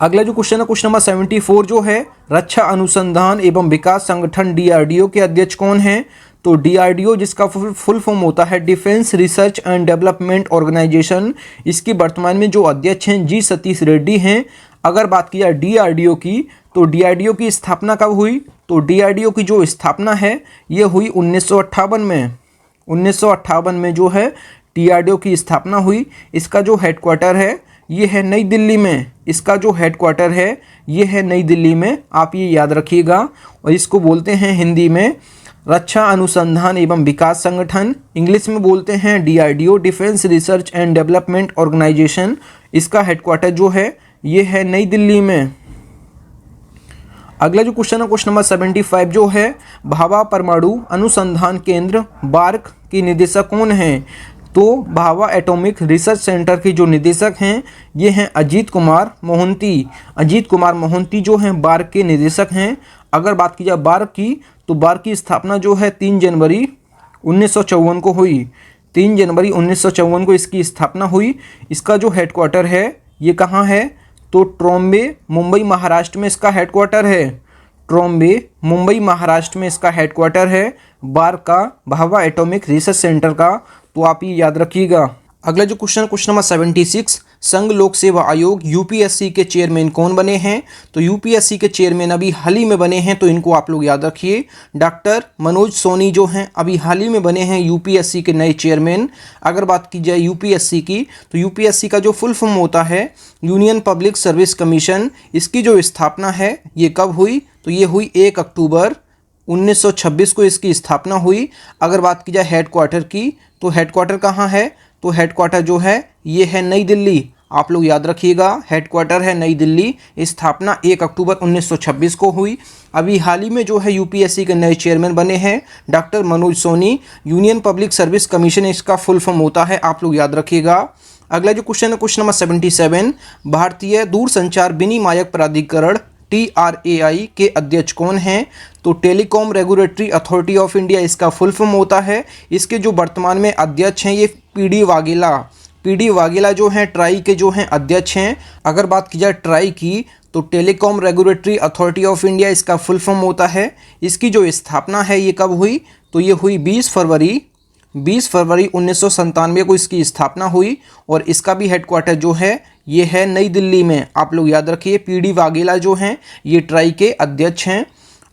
अगला जो क्वेश्चन है क्वेश्चन नंबर 74 जो है, रक्षा अनुसंधान एवं विकास संगठन DRDO के अध्यक्ष कौन हैं? तो DRDO जिसका फुल फॉर्म होता है Defence Research and Development Organisation, इसके वर्तमान में जो अध्यक्ष हैं जी सतीश रेड्डी हैं। अगर बात की जाए DRDO की, तो DRDO की स्थापना कब हुई? तो DRDO की जो स्थापना है ये हुई 1958 में। 1958 में जो है DRDO की स्थापना हुई। इसका जो हेडक्वार्टर है ये है नई दिल्ली में। इसका जो हेडक्वार्टर है ये है नई दिल्ली में, आप ये याद रखिएगा। और इसको बोलते हैं हिंदी में रक्षा अनुसंधान एवं विकास संगठन, इंग्लिश में बोलते हैं DRDO Defence Research and Development Organisation. इसका हेडक्वार्टर जो है ये है नई दिल्ली में। अगला जो क्वेश्चन है क्वेश्चन नंबर 75 जो है, भाभा परमाणु अनुसंधान केंद्र बार्क के निदेशक कौन हैं? तो भाभा एटॉमिक रिसर्च सेंटर के जो निदेशक हैं ये हैं अजीत कुमार मोहंती। अजीत कुमार मोहंती जो हैं बार्क के निदेशक हैं। अगर बात की जाए बार्क की, तो बार्क की स्थापना जो है 3 जनवरी 1954 को हुई। 3 जनवरी 1954 को इसकी स्थापना हुई। इसका जो हेडक्वार्टर है ये कहाँ है? तो ट्रॉम्बे मुंबई महाराष्ट्र में इसका हेडक्वार्टर है। ट्रॉम्बे मुंबई महाराष्ट्र में इसका हेडक्वार्टर है बार्क का, भाभा एटॉमिक रिसर्च सेंटर का। तो आप ये याद रखिएगा। अगला जो क्वेश्चन नंबर 76, संघ लोक सेवा आयोग UPSC के चेयरमैन कौन बने हैं? तो UPSC के चेयरमैन अभी हाल ही में बने हैं, तो इनको आप लोग याद रखिए। डॉक्टर मनोज सोनी जो हैं अभी हाल ही में बने हैं UPSC के नए चेयरमैन। अगर बात की जाए UPSC की, तो UPSC का जो फुल फॉर्म होता है यूनियन पब्लिक सर्विस कमीशन। इसकी जो स्थापना है ये कब हुई? तो ये हुई 1 अक्टूबर 1926 को इसकी स्थापना हुई। अगर बात की जाए हेडक्वार्टर की, तो हेडक्वार्टर कहाँ है? तो हेडक्वार्टर जो है ये है नई दिल्ली। आप लोग याद रखिएगा, हेडक्वार्टर है नई दिल्ली। स्थापना 1 अक्टूबर 1926 को हुई। अभी हाल ही में जो है UPSC के नए चेयरमैन बने हैं doctor Manoj Soni. Union Public Service Commission इसका फुल फॉर्म होता है, आप लोग याद रखिएगा। अगला जो क्वेश्चन है क्वेश्चन नंबर 77, भारतीय दूरसंचार विनियामक प्राधिकरण TRAI के अध्यक्ष कौन हैं? तो telecom regulatory authority of India इसका फुल फॉर्म होता है। इसके जो वर्तमान में अध्यक्ष हैं ये PD वाघेला। PD वाघेला जो हैं ट्राई के जो हैं अध्यक्ष हैं। अगर बात की जाए ट्राई की, तो telecom regulatory authority of India इसका फुल फॉर्म होता है। इसकी जो स्थापना है ये कब हुई? तो ये हुई 20 फरवरी 1997 को इसकी स्थापना हुई। और इसका भी हेडक्वार्टर जो है ये है नई दिल्ली में। आप लोग याद रखिए, PD वाघेला जो हैं ये ट्राई के अध्यक्ष हैं।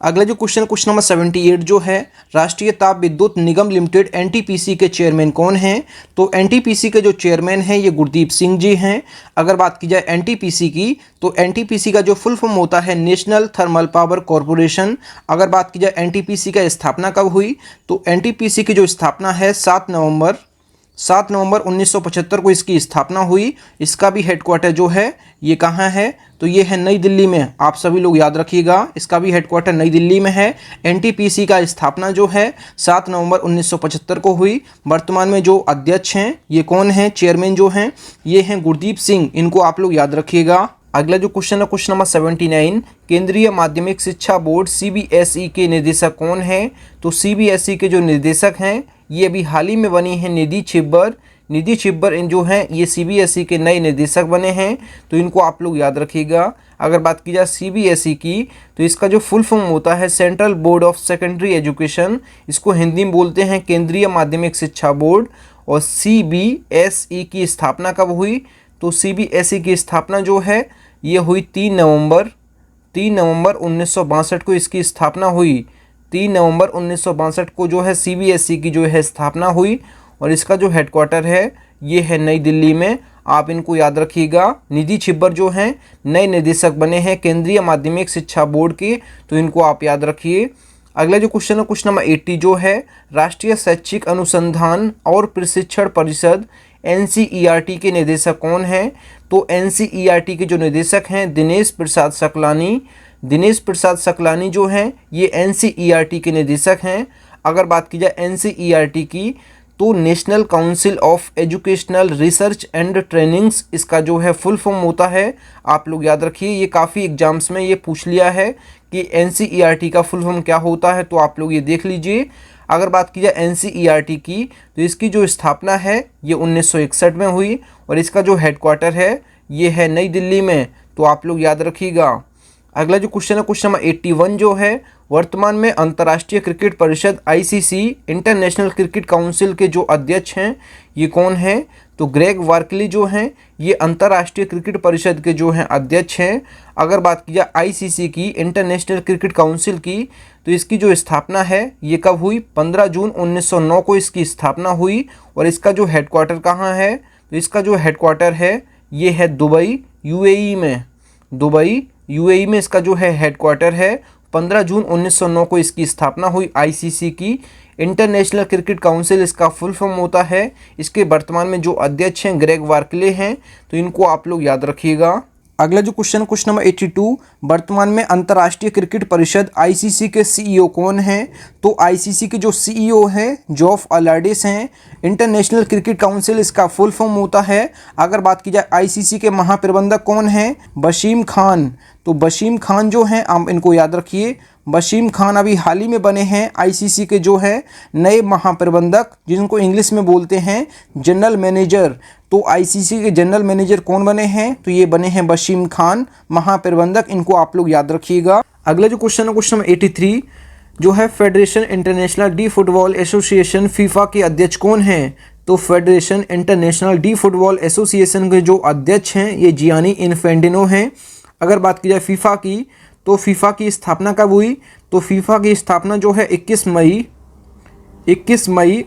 अगला जो क्वेश्चन नंबर 78 जो है, राष्ट्रीय ताप विद्युत निगम लिमिटेड NTPC के चेयरमैन कौन हैं? तो NTPC के जो चेयरमैन हैं ये गुरदीप सिंह जी हैं। अगर बात की जाए NTPC की, तो NTPC का जो फुल फॉर्म होता है नेशनल थर्मल पावर कॉरपोरेशन। अगर बात की जाए NTPC का स्थापना कब हुई? तो NTPC की जो स्थापना है 7 नवंबर 1975 को इसकी स्थापना हुई। इसका भी हेडक्वार्टर जो है ये कहाँ है? तो ये है नई दिल्ली में। आप सभी लोग याद रखिएगा, इसका भी हेडक्वार्टर नई दिल्ली में है। NTPC का स्थापना जो है 7 नवंबर 1975 को हुई। वर्तमान में जो अध्यक्ष हैं ये कौन हैं? चेयरमैन जो हैं ये हैं गुरदीप सिंह। इनको आप लोग याद रखिएगा। अगला जो क्वेश्चन है क्वेश्चन नंबर 79, केंद्रीय माध्यमिक शिक्षा बोर्ड CBSE के निदेशक कौन हैं? तो CBSE के जो निदेशक हैं ये अभी हाल ही में बनी है निधि छिब्बर। निधि छिब्बर इन जो हैं ये CBSE के नए निदेशक बने हैं, तो इनको आप लोग याद रखिएगा। अगर बात की जाए CBSE की, तो इसका जो फुल फॉर्म होता है central board of secondary education. इसको हिंदी में बोलते हैं केंद्रीय माध्यमिक शिक्षा बोर्ड। और CBSE की स्थापना कब हुई? तो CBSE की स्थापना जो है ये हुई 3 नवंबर 1962 को इसकी स्थापना हुई। 3 नवंबर 1962 को जो है CBSE की जो है स्थापना हुई। और इसका जो हेडक्वार्टर है ये है नई दिल्ली में। आप इनको याद रखिएगा। निधि छिब्बर जो हैं नए निदेशक बने हैं केंद्रीय माध्यमिक शिक्षा बोर्ड के, तो इनको आप याद रखिए। अगला जो क्वेश्चन है क्वेश्चन नंबर 80 जो है, राष्ट्रीय शैक्षिक अनुसंधान और प्रशिक्षण परिषद NCERT के निदेशक कौन हैं? तो NCERT के जो निदेशक हैं दिनेश प्रसाद सकलानी। दिनेश प्रसाद सकलानी जो हैं ये NCERT के निदेशक हैं। अगर बात की जाए NCERT की, तो national council of educational research and trainings इसका जो है फुल फॉर्म होता है। आप लोग याद रखिए, ये काफ़ी एग्जाम्स में ये पूछ लिया है कि एनसीईआरटी का फुल फॉर्म क्या होता है, तो आप लोग ये देख लीजिए। अगर बात की जाए एनसीईआरटी की, तो इसकी जो स्थापना है ये 1961 में हुई और इसका जो हेडक्वार्टर है ये है नई दिल्ली में, तो आप लोग याद रखिएगा। अगला जो क्वेश्चन है, क्वेश्चन नंबर 81 जो है, वर्तमान में अंतर्राष्ट्रीय क्रिकेट परिषद आईसीसी इंटरनेशनल क्रिकेट काउंसिल के जो अध्यक्ष हैं ये कौन हैं? तो ग्रेग वार्कली जो हैं ये अंतर्राष्ट्रीय क्रिकेट परिषद के जो हैं अध्यक्ष हैं। अगर बात की जाए आईसीसी की, इंटरनेशनल क्रिकेट काउंसिल की, तो इसकी जो स्थापना है ये कब हुई? 15 जून 1909 को इसकी स्थापना हुई और इसका जो हेडक्वार्टर कहाँ है? तो इसका जो हेडक्वार्टर है ये है दुबई यूएई में। दुबई यूएई में इसका जो है हेडक्वार्टर है। 15 जून 1909 को इसकी स्थापना हुई आईसीसी की। इंटरनेशनल क्रिकेट काउंसिल इसका फुल फॉर्म होता है। इसके वर्तमान में जो अध्यक्ष हैं ग्रेग वार्कले हैं, तो इनको आप लोग याद रखिएगा। अगला जो क्वेश्चन नंबर 82, वर्तमान में अंतर्राष्ट्रीय क्रिकेट परिषद आईसीसी के सीईओ कौन हैं? तो आईसीसी के जो सीईओ हैं जॉफ अलार्डिस हैं। इंटरनेशनल क्रिकेट काउंसिल इसका फुल फॉर्म होता है। अगर बात की जाए आईसीसी के महाप्रबंधक कौन हैं? वसीम खान। तो वसीम खान जो हैं आप इनको याद रखिए। वसीम खान अभी हाल ही में बने हैं आईसीसी के जो है नए महाप्रबंधक, जिनको इंग्लिश में बोलते हैं जनरल मैनेजर। तो आईसीसी के जनरल मैनेजर कौन बने हैं? तो ये बने हैं वसीम खान महाप्रबंधक, इनको आप लोग याद रखिएगा। अगला जो क्वेश्चन है, क्वेश्चन नंबर 83 जो है, federation international D football association FIFA के अध्यक्ष कौन हैं? तो federation international D football association के जो अध्यक्ष हैं ये जियानी इन्फेंटिनो हैं। अगर बात की जाए फीफा की, तो फीफा की स्थापना कब हुई? तो फीफा की स्थापना जो है 21 मई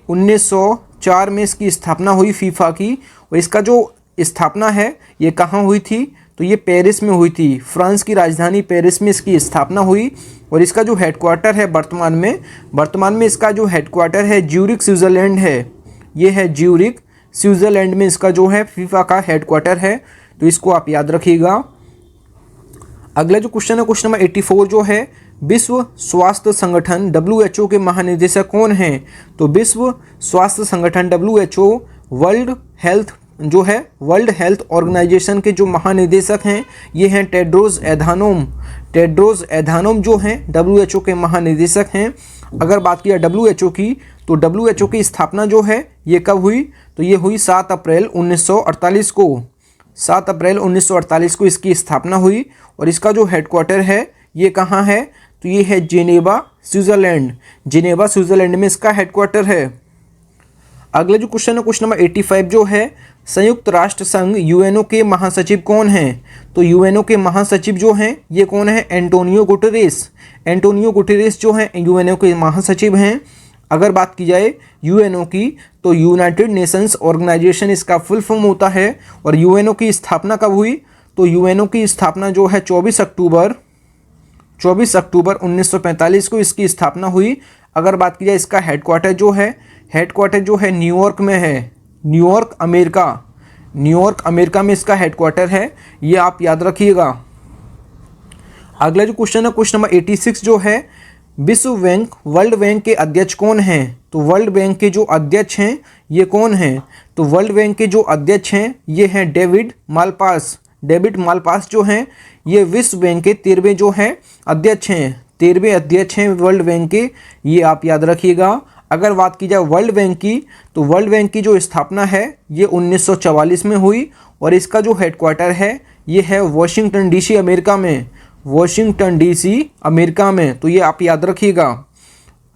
1904 में इसकी स्थापना हुई फीफा की। और इसका जो स्थापना है ये कहाँ हुई थी? तो ये पेरिस में हुई थी। फ्रांस की राजधानी पेरिस में इसकी स्थापना हुई और इसका जो हेडक्वार्टर है वर्तमान में इसका जो हेडक्वार्टर है ज्यूरिक स्विट्ज़रलैंड है। ये है ज्यूरिक स्विट्ज़रलैंड में इसका जो है फीफा का हेडक्वार्टर है, तो इसको आप याद रखिएगा। अगला जो क्वेश्चन है, क्वेश्चन नंबर 84 जो है, विश्व स्वास्थ्य संगठन WHO के महानिदेशक कौन हैं? तो विश्व स्वास्थ्य संगठन WHO वर्ल्ड हेल्थ ऑर्गेनाइजेशन के जो महानिदेशक हैं ये हैं टेड्रोस एधानोम जो हैं WHO के महानिदेशक हैं। अगर बात किया WHO की, तो WHO की स्थापना जो है ये कब हुई? तो ये हुई 7 अप्रैल 1948 को। 7 अप्रैल 1948 को इसकी स्थापना हुई और इसका जो हेडक्वार्टर है ये कहाँ है? तो ये है जेनेवा स्विट्ज़रलैंड में इसका हेडक्वार्टर है। अगला जो क्वेश्चन है, क्वेश्चन नंबर 85 जो है, संयुक्त राष्ट्र संघ यूएनओ के महासचिव कौन हैं? तो यूएनओ के महासचिव जो हैं ये कौन है? एंटोनियो गुटेरेस जो हैं यूएनओ के महासचिव हैं। अगर बात की जाए यूएनओ की, तो यूनाइटेड नेशंस ऑर्गेनाइजेशन इसका फुल फॉर्म होता है। और यूएनओ की स्थापना कब हुई? तो यूएनओ की स्थापना जो है 24 अक्टूबर 1945 को इसकी स्थापना हुई। अगर बात की जाए इसका हेडक्वार्टर जो है न्यूयॉर्क में है। न्यूयॉर्क अमेरिका में इसका हेडक्वार्टर है, ये आप याद रखिएगा। अगला जो क्वेश्चन है, क्वेश्चन नंबर 86 जो है, वर्ल्ड बैंक के अध्यक्ष कौन हैं? तो वर्ल्ड बैंक के जो अध्यक्ष हैं ये कौन हैं? तो वर्ल्ड बैंक के जो अध्यक्ष हैं ये हैं डेविड मालपास जो हैं ये विश्व बैंक के 13वें जो हैं अध्यक्ष हैं वर्ल्ड बैंक के, ये आप याद रखिएगा। अगर बात की जाए वर्ल्ड बैंक की, तो वर्ल्ड बैंक की जो स्थापना है ये 1944 में हुई और इसका जो हेडक्वार्टर है ये है वाशिंगटन डीसी अमेरिका में, तो ये आप याद रखिएगा।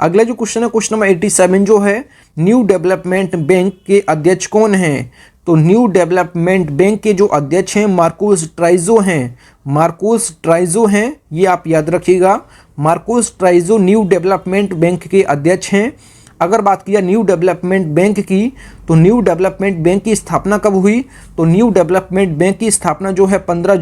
अगला जो क्वेश्चन है, क्वेश्चन नंबर 87 जो है, न्यू डेवलपमेंट बैंक के अध्यक्ष कौन हैं? तो न्यू डेवलपमेंट बैंक के जो अध्यक्ष हैं मार्कोस ट्राइजो हैं, ये आप याद रखिएगा। मार्कोस ट्राइजो न्यू डेवलपमेंट बैंक के अध्यक्ष हैं। अगर बात किया न्यू डेवलपमेंट बैंक की, तो न्यू डेवलपमेंट बैंक की स्थापना कब हुई? तो न्यू डेवलपमेंट बैंक की स्थापना जो है 15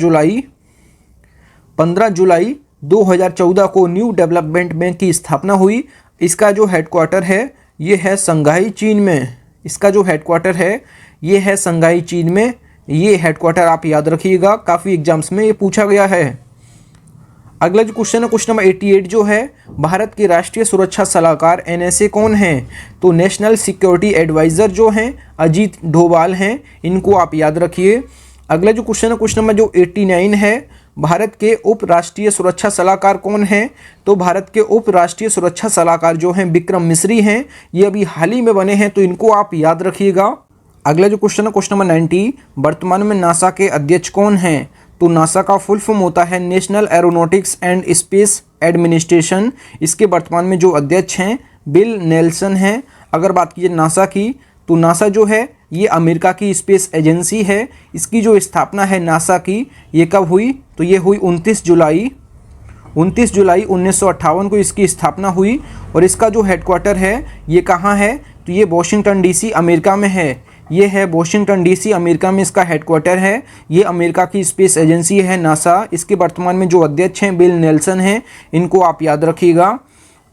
जुलाई 2014 को न्यू डेवलपमेंट बैंक की स्थापना हुई। इसका जो हेडक्वार्टर है ये है शंघाई चीन में। ये हेडक्वार्टर आप याद रखिएगा, काफ़ी एग्जाम्स में ये पूछा गया है। अगला जो क्वेश्चन है क्वेश्चन नंबर 88 जो है, भारत के राष्ट्रीय सुरक्षा सलाहकार NSA कौन हैं? तो नेशनल सिक्योरिटी एडवाइज़र जो हैं अजीत डोभाल हैं, इनको आप याद रखिए। अगला जो क्वेश्चन है क्वेश्चन नंबर जो 89 है, भारत के उप राष्ट्रीय सुरक्षा सलाहकार कौन हैं? तो भारत के उप राष्ट्रीय सुरक्षा सलाहकार जो हैं विक्रम मिस्री हैं, ये अभी हाल ही में बने हैं, तो इनको आप याद रखिएगा। अगला जो क्वेश्चन है क्वेश्चन नंबर 90, वर्तमान में नासा के अध्यक्ष कौन हैं? तो नासा का फुल फॉर्म होता है national aeronautics and space administration. इसके वर्तमान में जो अध्यक्ष हैं बिल नेल्सन हैं। अगर बात कीजिए नासा की, तो नासा जो है ये अमेरिका की स्पेस एजेंसी है। इसकी जो स्थापना है नासा की, ये कब हुई? तो ये हुई 29 जुलाई 1958 को इसकी स्थापना हुई। और इसका जो हेडक्वार्टर है ये कहाँ है? तो ये वॉशिंगटन DC अमेरिका में है। ये है वॉशिंगटन DC अमेरिका में इसका हेडक्वार्टर है। ये अमेरिका की स्पेस एजेंसी है नासा। इसके वर्तमान में जो अध्यक्ष हैं बिल नेल्सन हैं, इनको आप याद रखिएगा।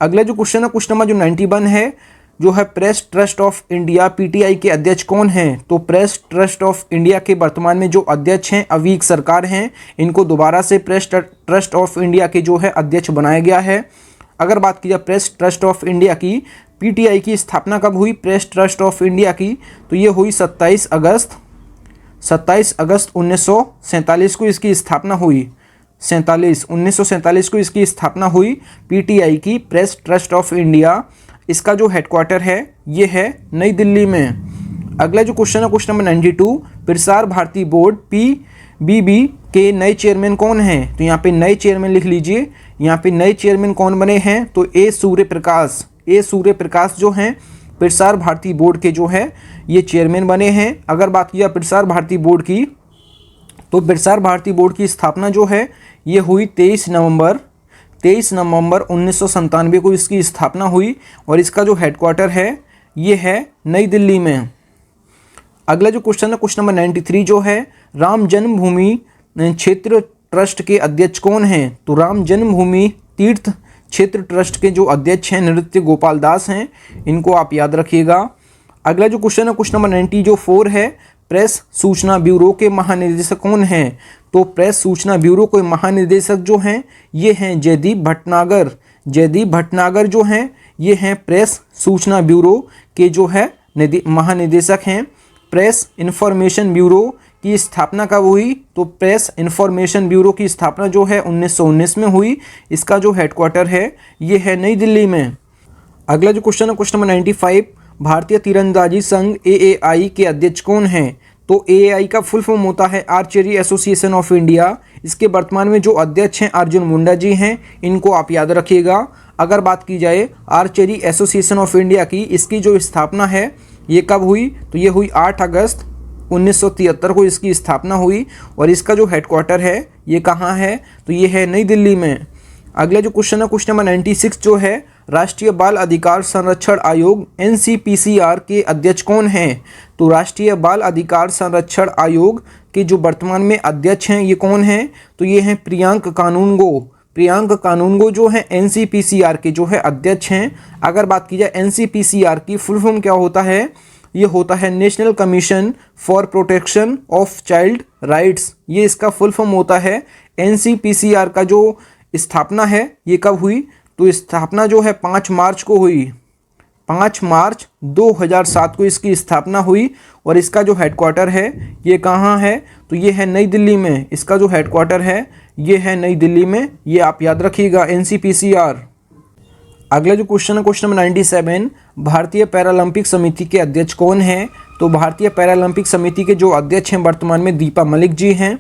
अगला जो क्वेश्चन है क्वेश्चन नंबर जो 91 है, जो है press trust of India PTI के अध्यक्ष कौन हैं? तो प्रेस ट्रस्ट ऑफ इंडिया के वर्तमान में जो अध्यक्ष हैं अवीक सरकार हैं। इनको दोबारा से प्रेस ट्रस्ट ऑफ इंडिया के जो है अध्यक्ष बनाया गया है। अगर बात की जाए प्रेस ट्रस्ट ऑफ इंडिया की, PTI की स्थापना कब हुई प्रेस ट्रस्ट ऑफ इंडिया की? तो ये हुई 27 अगस्त 1947 को इसकी स्थापना हुई। 1947 को इसकी स्थापना हुई PTI की, प्रेस ट्रस्ट ऑफ इंडिया। इसका जो हेडक्वार्टर है ये है नई दिल्ली में। अगला जो क्वेश्चन है question number 92, Prasar Bharati board PBB के नए चेयरमैन कौन हैं? तो यहाँ पे नए चेयरमैन लिख लीजिए। यहाँ पे नए चेयरमैन कौन बने हैं? तो ए सूर्य प्रकाश जो हैं प्रसार भारती बोर्ड के जो है ये चेयरमैन बने हैं। अगर बात किया प्रसार भारती बोर्ड की, तो प्रसार भारती बोर्ड की स्थापना जो है ये हुई 23 नवंबर 1997 को इसकी स्थापना हुई। और इसका जो हेडक्वार्टर है ये है नई दिल्ली में। अगला जो क्वेश्चन है क्वेश्चन नंबर 93 जो है, राम जन्मभूमि क्षेत्र ट्रस्ट के अध्यक्ष कौन हैं? तो राम जन्मभूमि तीर्थ क्षेत्र ट्रस्ट के जो अध्यक्ष हैं नृत्य गोपाल दास हैं, इनको आप याद रखिएगा। अगला जो क्वेश्चन है क्वेश्चन नंबर 94 है, प्रेस सूचना ब्यूरो के महानिदेशक कौन हैं? तो प्रेस सूचना ब्यूरो के महानिदेशक जो हैं ये हैं जयदीप भटनागर जो हैं ये हैं प्रेस सूचना ब्यूरो के जो है महानिदेशक हैं। प्रेस इंफॉर्मेशन ब्यूरो की स्थापना कब हुई? तो प्रेस इंफॉर्मेशन ब्यूरो की स्थापना जो है 1919 में हुई। इसका जो हेडक्वार्टर है ये है नई दिल्ली में। अगला जो क्वेश्चन है क्वेश्चन नंबर 95, भारतीय तीरंदाजी संघ AAI के अध्यक्ष कौन हैं? तो AAI का फुल फॉर्म होता है आर्चरी एसोसिएशन ऑफ इंडिया। इसके वर्तमान में जो अध्यक्ष हैं अर्जुन मुंडा जी हैं, इनको आप याद रखिएगा। अगर बात की जाए आर्चरी एसोसिएशन ऑफ इंडिया की, इसकी जो स्थापना है ये कब हुई? तो ये हुई 8 अगस्त 1973 को इसकी स्थापना हुई। और इसका जो हेडक्वार्टर है ये कहाँ है? तो ये है नई दिल्ली में। अगला जो क्वेश्चन है क्वेश्चन नंबर 96 जो है, राष्ट्रीय बाल अधिकार संरक्षण आयोग NCPCR के अध्यक्ष कौन हैं? तो राष्ट्रीय बाल अधिकार संरक्षण आयोग के जो वर्तमान में अध्यक्ष हैं ये कौन हैं? तो ये हैं प्रियांक कानूनगो जो हैं NCPCR के जो है अध्यक्ष हैं। अगर बात की जाए NCPCR की फुल फॉर्म क्या होता है? ये होता है national commission for protection of child rights. ये इसका फुल फॉर्म होता है। NCPCR का जो स्थापना है ये कब हुई? तो स्थापना जो है 5 मार्च को हुई। 5 मार्च 2007 को इसकी स्थापना हुई। और इसका जो हेडक्वार्टर है ये कहाँ है? तो ये है नई दिल्ली में। इसका जो हेडक्वार्टर है ये है नई दिल्ली में। ये आप याद रखिएगा NCPCR। अगला जो क्वेश्चन है क्वेश्चन नंबर 97, भारतीय पैरालंपिक समिति के अध्यक्ष कौन हैं? तो भारतीय पैरालंपिक समिति के जो अध्यक्ष हैं वर्तमान में दीपा मलिक जी हैं।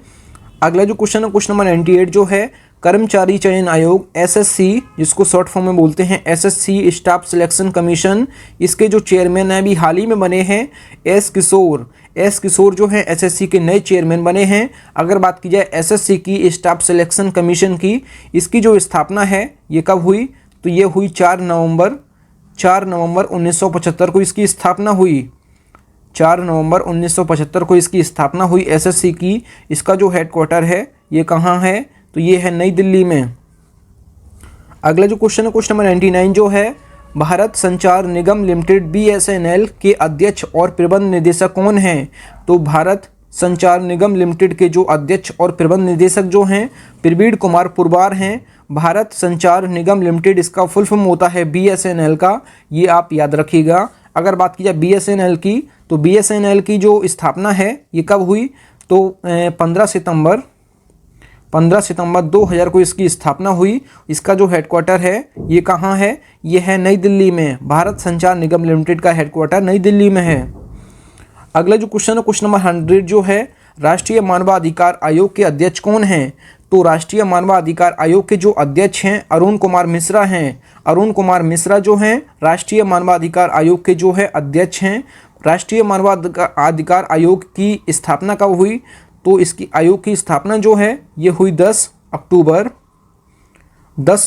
अगला जो क्वेश्चन है क्वेश्चन नंबर 98 जो है, कर्मचारी चयन आयोग SSC, जिसको शॉर्ट फॉर्म में बोलते हैं SSC स्टाफ सिलेक्शन कमीशन, इसके जो चेयरमैन हैं अभी हाल ही में बने हैं एस किशोर जो है SSC के नए चेयरमैन बने हैं। अगर बात की जाए SSC की स्टाफ सिलेक्शन कमीशन की, इसकी जो स्थापना है ये कब हुई? तो ये हुई 4 नवंबर 1975 को इसकी स्थापना हुई। 4 नवंबर 1975 को इसकी स्थापना हुई SSC की। इसका जो हेडक्वार्टर है ये कहाँ है? तो ये है नई दिल्ली में। अगला जो क्वेश्चन है क्वेश्चन नंबर 99 जो है, भारत संचार निगम लिमिटेड BSNL के अध्यक्ष और प्रबंध निदेशक कौन हैं? तो भारत संचार निगम लिमिटेड के जो अध्यक्ष और प्रबंध निदेशक जो हैं प्रवीण कुमार पुरवार हैं। भारत संचार निगम लिमिटेड, इसका फुल फॉर्म होता है BSNL का, ये आप याद रखिएगा। अगर बात की जाए BSNL की, तो BSNL की जो स्थापना है ये कब हुई, तो 15 सितंबर 2000 को इसकी स्थापना हुई। इसका जो हेडक्वार्टर है ये कहाँ है, ये है नई दिल्ली में। भारत संचार निगम लिमिटेड का हेडक्वार्टर नई दिल्ली में है। अगला जो क्वेश्चन है, क्वेश्चन नंबर 100 जो है, राष्ट्रीय मानवाधिकार आयोग के अध्यक्ष कौन हैं? तो राष्ट्रीय मानवाधिकार आयोग के जो अध्यक्ष हैं अरुण कुमार मिश्रा हैं। अरुण कुमार मिश्रा जो हैं राष्ट्रीय मानवाधिकार आयोग के जो है अध्यक्ष हैं। राष्ट्रीय मानवाधिकार आयोग की स्थापना कब हुई, तो इसकी आयोग की स्थापना जो है ये हुई 10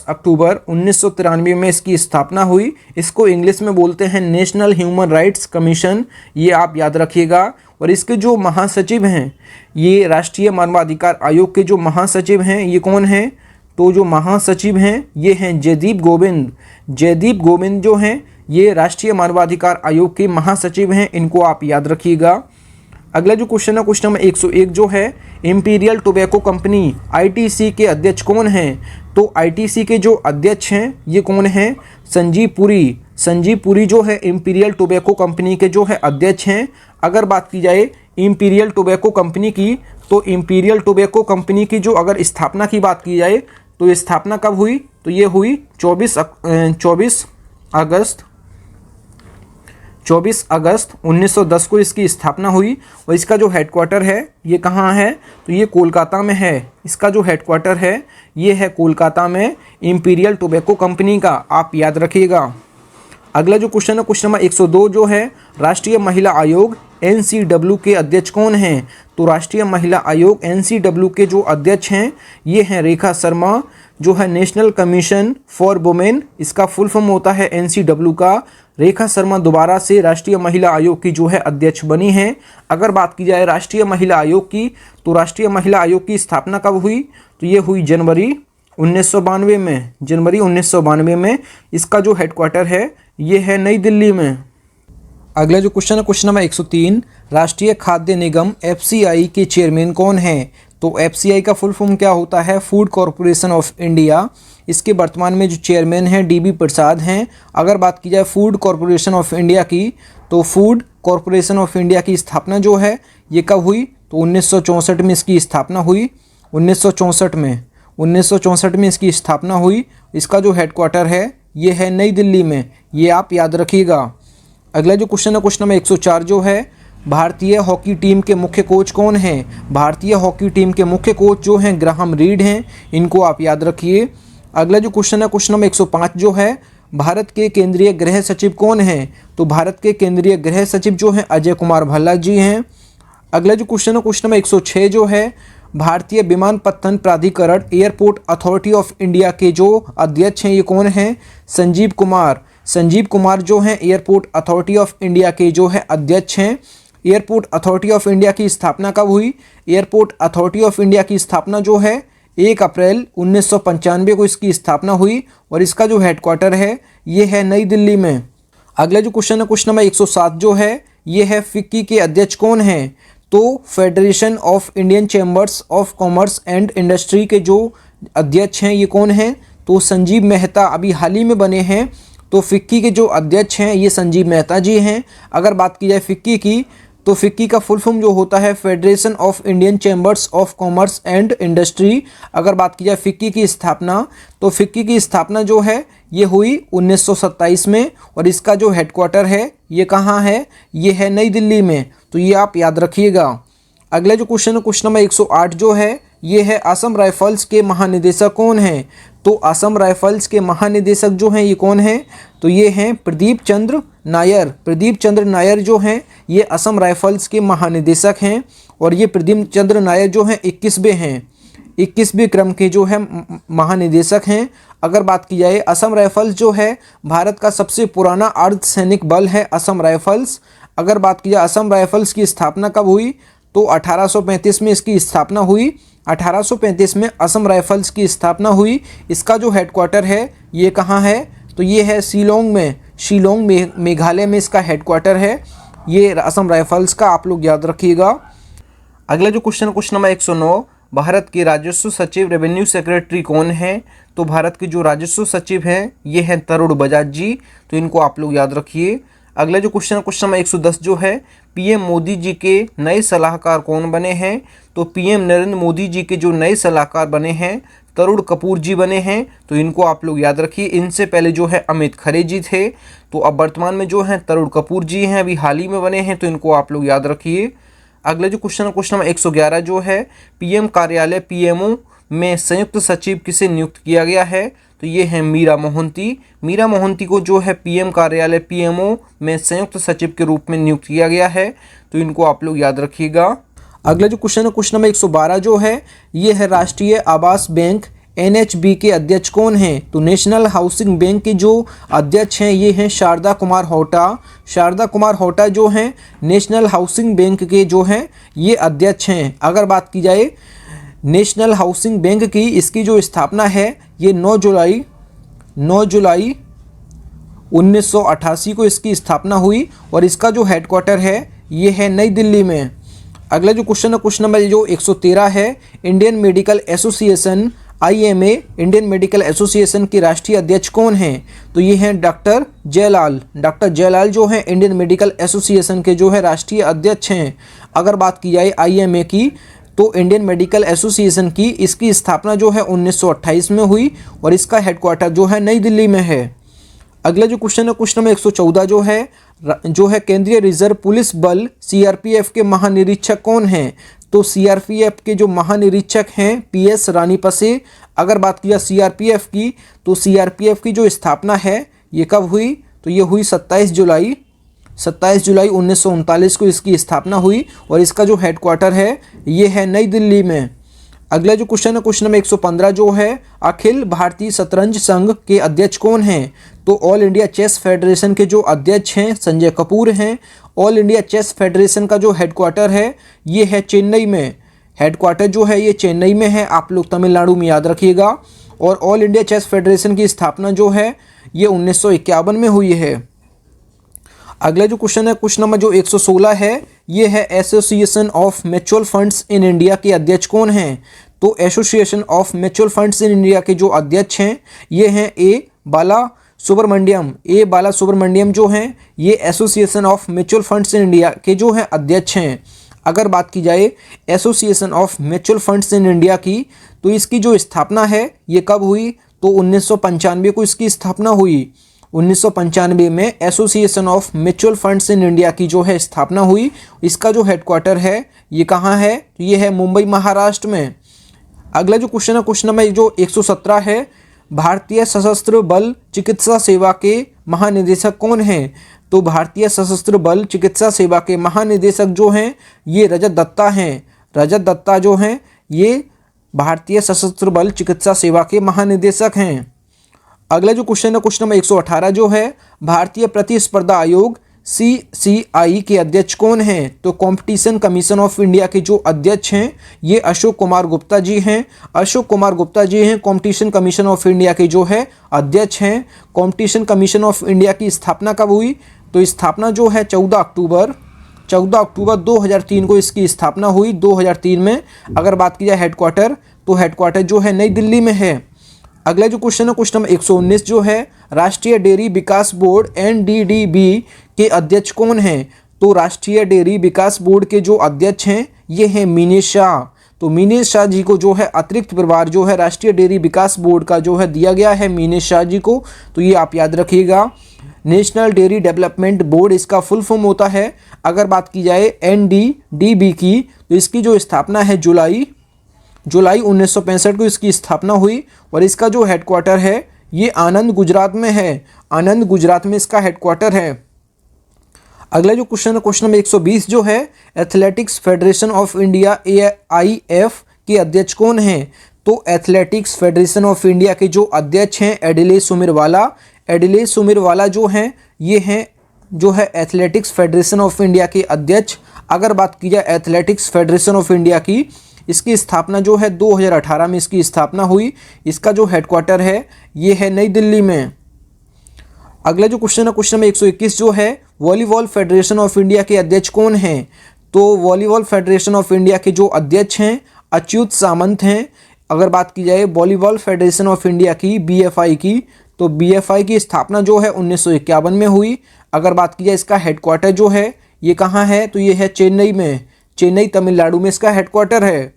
अक्टूबर 1993 में इसकी स्थापना हुई। इसको इंग्लिश में बोलते हैं नेशनल ह्यूमन राइट्स कमीशन, ये आप याद रखिएगा। और इसके जो महासचिव हैं, ये राष्ट्रीय मानवाधिकार आयोग के जो महासचिव हैं ये कौन हैं, तो जो महासचिव हैं ये हैं जयदीप गोविंद जो हैं ये राष्ट्रीय मानवाधिकार आयोग के महासचिव हैं, इनको आप याद रखिएगा। अगला जो क्वेश्चन है, क्वेश्चन नंबर 101 जो है, इंपीरियल टोबैको कंपनी ITC के अध्यक्ष कौन हैं? तो ITC के जो अध्यक्ष हैं ये कौन हैं, संजीव पुरी जो है इंपीरियल टोबैको कंपनी के जो है अध्यक्ष हैं। अगर बात की जाए इंपीरियल टोबैको कंपनी की, तो इंपीरियल टोबैको कंपनी की जो अगर स्थापना की बात की जाए तो ये स्थापना कब हुई, तो ये हुई 24 अगस्त 1910 को इसकी स्थापना हुई। और इसका जो हेडक्वार्टर है ये कहाँ है, तो ये कोलकाता में है। इसका जो हेडक्वार्टर है ये है कोलकाता में, इंपीरियल टोबैको कंपनी का, आप याद रखिएगा। अगला जो क्वेश्चन है, क्वेश्चन नंबर 102 जो है, राष्ट्रीय महिला आयोग NCW के अध्यक्ष कौन हैं? तो राष्ट्रीय महिला आयोग NCW के जो अध्यक्ष हैं ये हैं रेखा शर्मा, जो है नेशनल कमीशन फॉर वुमेन, इसका फुल फॉर्म होता है NCW का। रेखा शर्मा दोबारा से राष्ट्रीय महिला आयोग की जो है अध्यक्ष बनी हैं। अगर बात की जाए राष्ट्रीय महिला आयोग की, तो राष्ट्रीय महिला आयोग की स्थापना कब हुई, तो ये हुई जनवरी 1992 में। इसका जो हेडक्वार्टर है ये है नई दिल्ली में। अगला जो क्वेश्चन है, क्वेश्चन नंबर 103, राष्ट्रीय खाद्य निगम FCI के चेयरमैन कौन हैं? तो FCI का फुल फॉर्म क्या होता है, फूड कॉरपोरेशन ऑफ इंडिया। इसके वर्तमान में जो चेयरमैन हैं DB प्रसाद हैं। अगर बात की जाए फूड कॉरपोरेशन ऑफ इंडिया की, तो फूड कॉरपोरेशन ऑफ इंडिया की स्थापना जो है ये कब हुई, तो 1964 में इसकी स्थापना हुई। 1964 में इसकी स्थापना हुई। इसका जो हेडक्वार्टर है ये है नई दिल्ली में, ये आप याद रखिएगा। अगला जो क्वेश्चन है, क्वेश्चन नंबर 104 जो है, भारतीय हॉकी टीम के मुख्य कोच कौन हैं? भारतीय हॉकी टीम के मुख्य कोच जो हैं ग्राहम रीड हैं, इनको आप याद रखिए। अगला जो क्वेश्चन है, क्वेश्चन नंबर 105 जो है, भारत के केंद्रीय गृह सचिव कौन हैं? तो भारत के केंद्रीय गृह सचिव जो हैं अजय कुमार भल्ला जी हैं। अगला जो क्वेश्चन है, क्वेश्चन नंबर 106 जो है, भारतीय विमानपत्तन प्राधिकरण एयरपोर्ट अथॉरिटी ऑफ इंडिया के जो अध्यक्ष हैं ये कौन हैं? संजीव कुमार जो हैं एयरपोर्ट अथॉरिटी ऑफ इंडिया के जो है अध्यक्ष हैं। एयरपोर्ट अथॉरिटी ऑफ इंडिया की स्थापना कब हुई? एयरपोर्ट अथॉरिटी ऑफ इंडिया की स्थापना जो है 1 अप्रैल 1995 को इसकी स्थापना हुई। और इसका जो हेडक्वार्टर है ये है नई दिल्ली में। अगला जो क्वेश्चन है, क्वेश्चन नंबर 107 जो है, ये है फिक्की के अध्यक्ष कौन हैं? तो federation of Indian chambers of commerce and industry के जो अध्यक्ष हैं ये कौन हैं? तो संजीव मेहता अभी हाल ही में बने हैं। तो फिक्की के जो अध्यक्ष हैं ये संजीव मेहता जी हैं। अगर बात की जाए फिक्की की, तो फिक्की का फुल फॉर्म जो होता है federation of Indian chambers of commerce and industry. अगर बात की जाए फिक्की की स्थापना, तो फिक्की की स्थापना जो है ये हुई 1927 में। और इसका जो हेडक्वार्टर है ये कहाँ है? ये है नई दिल्ली में। तो ये आप याद रखिएगा। अगला जो क्वेश्चन है, क्वेश्चन नंबर 108 जो है, ये है असम राइफल्स के महानिदेशक कौन हैं? तो असम राइफल्स के महानिदेशक जो हैं ये कौन हैं? तो ये हैं प्रदीप चंद्र नायर जो हैं ये असम राइफल्स के महानिदेशक हैं। और ये प्रदीप चंद्र नायर जो हैं 21वें क्रम के जो है महानिदेशक हैं। अगर बात की जाए असम राइफल्स जो है भारत का सबसे पुराना अर्धसैनिक बल है असम राइफल्स। अगर बात की जाए असम राइफल्स की स्थापना कब हुई, तो 1835 में इसकी स्थापना हुई। 1835 में असम राइफल्स की स्थापना हुई। इसका जो हेडक्वार्टर है ये कहाँ है? तो ये है शिलोंग मेघालय में इसका हेडक्वार्टर है। ये असम राइफल्स का आप लोग याद रखिएगा। अगला जो क्वेश्चन नंबर 109, भारत के राजस्व सचिव रेवेन्यू सेक्रेटरी कौन है? तो भारत के जो राजस्व सचिव हैं ये हैं तरुण बजाज जी, तो इनको आप लोग याद रखिए। अगला जो क्वेश्चन नंबर 110 जो है, पीएम मोदी जी के नए सलाहकार कौन बने हैं? तो पीएम नरेंद्र मोदी जी के जो नए सलाहकार बने हैं तरुण कपूर जी बने हैं, तो इनको आप लोग याद रखिए। इनसे पहले जो है अमित खरे जी थे, तो अब वर्तमान में जो हैं तरुण कपूर जी हैं, अभी हाल ही में बने हैं, तो इनको आप लोग याद रखिए। अगला जो क्वेश्चन नंबर 111 जो है, पीएम कार्यालय पीएमओ में संयुक्त सचिव किसे नियुक्त किया गया है? तो ये है मीरा मोहंती। मीरा मोहंती को जो है पीएम कार्यालय पीएमओ में संयुक्त सचिव के रूप में नियुक्त किया गया है, तो इनको आप लोग याद रखिएगा। अगला जो क्वेश्चन नंबर 112 जो है, ये है राष्ट्रीय आवास बैंक NHB के अध्यक्ष कौन हैं? तो नेशनल हाउसिंग बैंक के जो अध्यक्ष हैं ये हैं शारदा कुमार होटा। शारदा कुमार होटा जो हैं नेशनल हाउसिंग बैंक के जो हैं ये अध्यक्ष हैं। अगर बात की जाए नेशनल हाउसिंग बैंक की, इसकी जो स्थापना है ये 9 जुलाई 1988 को इसकी स्थापना हुई और इसका जो हेडक्वार्टर है ये है नई दिल्ली में। अगला जो क्वेश्चन नंबर जो 113 है, Indian medical association IMA Indian medical association के राष्ट्रीय अध्यक्ष कौन हैं? तो ये हैं डॉक्टर जयलाल। डॉक्टर जयलाल जो हैं इंडियन मेडिकल एसोसिएशन के जो है राष्ट्रीय अध्यक्ष हैं। अगर बात की जाए IMA की, तो इंडियन मेडिकल एसोसिएशन की इसकी स्थापना जो है 1928 में हुई और इसका हेडक्वार्टर जो है नई दिल्ली में है। अगला जो क्वेश्चन नंबर 114 जो है केंद्रीय रिजर्व पुलिस बल CRPF के महानिरीक्षक कौन हैं? तो CRPF के जो महानिरीक्षक हैं PS रानीपसे। अगर बात किया CRPF की, तो CRPF की जो स्थापना है ये कब हुई? तो ये हुई 27 जुलाई 1939 को इसकी स्थापना हुई और इसका जो हेडक्वार्टर है ये है नई दिल्ली में। अगला जो क्वेश्चन नंबर 115 जो है, अखिल भारतीय शतरंज संघ के अध्यक्ष कौन हैं? तो ऑल इंडिया चेस फेडरेशन के जो अध्यक्ष हैं संजय कपूर हैं। ऑल इंडिया चेस फेडरेशन का जो हेडक्वार्टर है ये है चेन्नई में। हेडक्वार्टर जो है ये चेन्नई में है, आप लोग तमिलनाडु में याद रखिएगा। और ऑल इंडिया चेस फेडरेशन की स्थापना जो है ये 1951 में हुई है। अगला जो क्वेश्चन नंबर जो 116 है, ये है association of mutual funds in India के अध्यक्ष कौन हैं? तो association of mutual funds in India के जो अध्यक्ष हैं ये हैं A बाला सुब्रमण्यम जो हैं ये association of mutual funds in India के जो हैं अध्यक्ष हैं। अगर बात की जाए association of mutual funds in India की, तो इसकी जो स्थापना है ये कब हुई? तो 1995 को इसकी स्थापना हुई। 1995 में association of mutual funds in India की जो है स्थापना हुई। इसका जो हेडक्वार्टर है ये कहाँ है? तो ये है मुंबई महाराष्ट्र में। अगला जो क्वेश्चन नंबर जो 117 है, भारतीय सशस्त्र बल चिकित्सा सेवा के महानिदेशक कौन हैं? तो भारतीय सशस्त्र बल चिकित्सा सेवा के महानिदेशक जो हैं ये रजत दत्ता हैं। रजत दत्ता जो हैं ये भारतीय सशस्त्र बल चिकित्सा सेवा के महानिदेशक हैं। अगला जो क्वेश्चन नंबर 118 जो है, भारतीय प्रतिस्पर्धा आयोग CCI के अध्यक्ष कौन हैं? तो कंपटीशन कमीशन ऑफ इंडिया के जो अध्यक्ष हैं ये अशोक कुमार गुप्ता जी हैं। अशोक कुमार गुप्ता जी हैं कंपटीशन कमीशन ऑफ इंडिया के जो है अध्यक्ष हैं। कंपटीशन कमीशन ऑफ इंडिया की स्थापना कब हुई? तो स्थापना जो है 14 अक्टूबर 2003 को इसकी स्थापना हुई। 2003 में। अगर बात की जाए हेडक्वार्टर, तो हेडक्वार्टर जो है नई दिल्ली में है। अगला जो क्वेश्चन नंबर 119 जो है, राष्ट्रीय डेयरी विकास बोर्ड NDDB के अध्यक्ष कौन हैं? तो राष्ट्रीय डेयरी विकास बोर्ड के जो अध्यक्ष हैं ये हैं मीनेश शाह। तो मीनेश शाह जी को जो है अतिरिक्त प्रभार जो है राष्ट्रीय डेयरी विकास बोर्ड का जो है दिया गया है मीनेश शाह जी को, तो ये आप याद रखिएगा। नेशनल डेयरी डेवलपमेंट बोर्ड इसका फुल फॉर्म होता है। अगर बात की जाए NDDB की, तो इसकी जो स्थापना है जुलाई 1965 को इसकी स्थापना हुई और इसका जो हेडक्वार्टर है ये आनंद गुजरात में है। आनंद गुजरात में इसका हेडक्वार्टर है। अगला जो क्वेश्चन नंबर 120 जो है, athletics federation of India AIF के अध्यक्ष कौन हैं? तो एथलेटिक्स फेडरेशन ऑफ इंडिया के जो अध्यक्ष हैं एडिले सुमिरवाला। एडिले सुमिरवाला जो हैं ये हैं जो है एथलेटिक्स फेडरेशन ऑफ इंडिया के अध्यक्ष। अगर बात की जाए एथलेटिक्स फेडरेशन ऑफ इंडिया की, इसकी स्थापना जो है 2018 में इसकी स्थापना हुई। इसका जो हेडक्वार्टर है ये है नई दिल्ली में। अगला जो क्वेश्चन नंबर 121 जो है, वॉलीबॉल फेडरेशन ऑफ इंडिया के अध्यक्ष कौन हैं? तो वॉलीबॉल फेडरेशन ऑफ इंडिया के जो अध्यक्ष हैं अच्युत सामंत हैं। अगर बात की जाए वॉलीबॉल फेडरेशन ऑफ इंडिया की BFI की, तो BFI की स्थापना जो है 1951 में हुई। अगर बात की जाए इसका हेडक्वार्टर जो है ये कहाँ है, तो ये है चेन्नई में, चेन्नई तमिलनाडु में इसका हेडक्वार्टर है।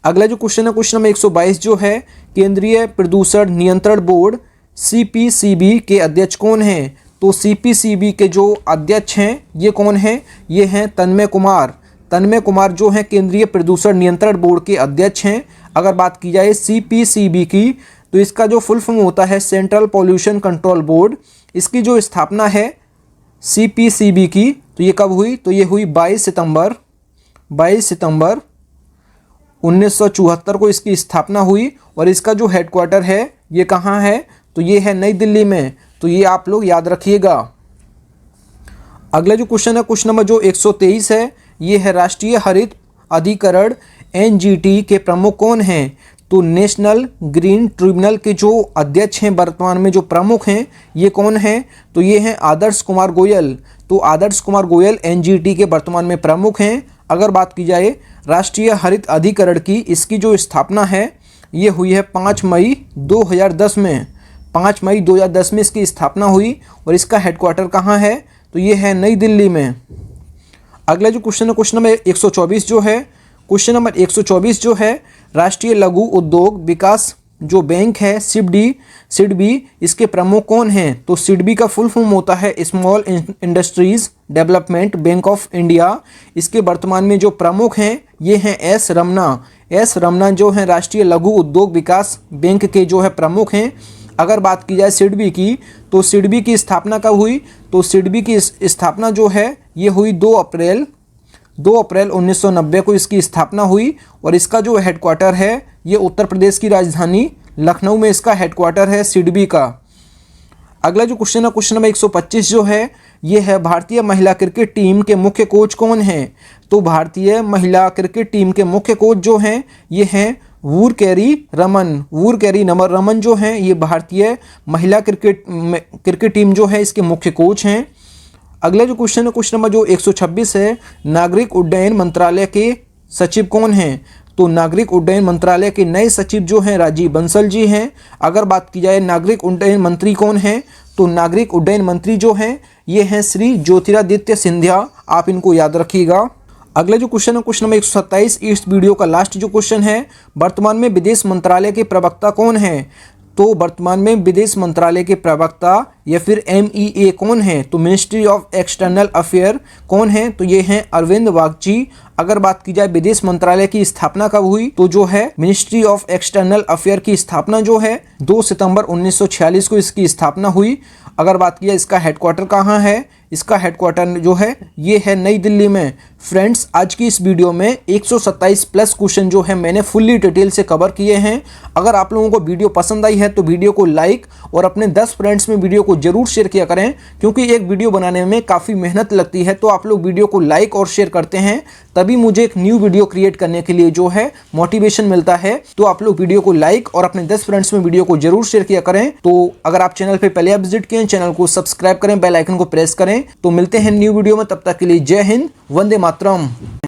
अगला जो क्वेश्चन है क्वेश्चन नंबर 122 जो है, केंद्रीय प्रदूषण नियंत्रण बोर्ड CPCB के अध्यक्ष कौन हैं? तो CPCB के जो अध्यक्ष हैं ये कौन हैं? ये हैं तन्मय कुमार। तन्मय कुमार जो हैं केंद्रीय प्रदूषण नियंत्रण बोर्ड के अध्यक्ष हैं। अगर बात की जाए CPCB की, तो इसका जो फुल फॉर्म होता है सेंट्रल पॉल्यूशन कंट्रोल बोर्ड। इसकी जो स्थापना है CPCB की, तो ये कब हुई? तो ये हुई 22 सितंबर 1974 को इसकी स्थापना हुई। और इसका जो हेडक्वार्टर है ये कहाँ है? तो ये है नई दिल्ली में। तो ये आप लोग याद रखिएगा। अगला जो क्वेश्चन है क्वेश्चन नंबर जो 123 है, ये है राष्ट्रीय हरित अधिकरण NGT के प्रमुख कौन हैं? तो नेशनल ग्रीन ट्रिब्यूनल के जो अध्यक्ष हैं वर्तमान में जो प्रमुख हैं ये कौन हैं? तो ये हैं आदर्श कुमार गोयल। तो आदर्श कुमार गोयल NGT के वर्तमान में प्रमुख हैं। अगर बात की जाए राष्ट्रीय हरित अधिकरण की, इसकी जो स्थापना है ये हुई है 5 मई 2010 में। 5 मई 2010 में इसकी स्थापना हुई। और इसका हेडक्वार्टर कहाँ है? तो ये है नई दिल्ली में। अगला जो क्वेश्चन है क्वेश्चन नंबर 124 जो है, क्वेश्चन नंबर 124 जो है, राष्ट्रीय लघु उद्योग विकास जो बैंक है सिडबी, इसके प्रमुख कौन हैं? तो सिडबी का फुल फॉर्म होता है small industries development bank of India. इसके वर्तमान में जो प्रमुख हैं ये हैं S रमना जो हैं राष्ट्रीय लघु उद्योग विकास बैंक के जो है प्रमुख हैं। अगर बात की जाए सिडबी की, तो सिडबी की स्थापना कब हुई? तो सिडबी की स्थापना जो है ये हुई 2 अप्रैल 1990 को इसकी स्थापना हुई। और इसका जो हेडक्वार्टर है ये उत्तर प्रदेश की राजधानी लखनऊ में इसका हेडक्वार्टर है सिडबी का। अगला जो क्वेश्चन है क्वेश्चन नंबर 125 जो है, ये है भारतीय महिला क्रिकेट टीम के मुख्य कोच कौन हैं? तो भारतीय महिला क्रिकेट टीम के मुख्य कोच जो हैं ये हैं वूरकैरी रमन जो हैं ये भारतीय महिला क्रिकेट टीम जो है इसके मुख्य कोच हैं। अगला जो क्वेश्चन है क्वेश्चन नंबर जो 126 है, नागरिक उड्डयन मंत्रालय के सचिव कौन हैं? तो नागरिक उड्डयन मंत्रालय के नए सचिव जो हैं राजीव बंसल जी हैं। अगर बात की जाए नागरिक उड्डयन मंत्री कौन हैं? तो नागरिक उड्डयन मंत्री जो हैं ये हैं श्री ज्योतिरादित्य सिंधिया। आप इनको याद रखिएगा। अगला जो क्वेश्चन है क्वेश्चन नंबर 127, इस वीडियो का लास्ट जो क्वेश्चन है, वर्तमान में विदेश मंत्रालय के प्रवक्ता कौन हैं? तो वर्तमान में विदेश मंत्रालय के प्रवक्ता या फिर MEA कौन है? तो मिनिस्ट्री ऑफ एक्सटर्नल अफेयर कौन है? तो ये हैं अरविंद बागची। अगर बात की जाए विदेश मंत्रालय की स्थापना कब हुई, तो जो है मिनिस्ट्री ऑफ एक्सटर्नल अफेयर की स्थापना जो है 2 सितंबर 1946 को इसकी स्थापना हुई। अगर बात की जाए इसका हेडक्वार्टर कहाँ है, इसका हेडक्वार्टर जो है ये है नई दिल्ली में। फ्रेंड्स, आज की इस वीडियो में 127 प्लस क्वेश्चन जो है मैंने फुल्ली डिटेल से कवर किए हैं। अगर आप लोगों को वीडियो पसंद आई है तो वीडियो को लाइक और अपने 10 फ्रेंड्स में वीडियो को जरूर शेयर किया करें, क्योंकि एक वीडियो बनाने में काफ़ी मेहनत लगती है। तो आप लोग वीडियो को लाइक और शेयर करते हैं तभी मुझे एक न्यू वीडियो क्रिएट करने के लिए जो है मोटिवेशन मिलता है। तो आप लोग वीडियो को लाइक और अपने 10 फ्रेंड्स में वीडियो को जरूर शेयर किया करें। तो अगर आप चैनल पर पहले विजिट किए, चैनल को सब्सक्राइब करें, बेल आइकन को प्रेस करें। तो मिलते हैं न्यू वीडियो में, तब तक के लिए जय हिंद, वंदे मातरम।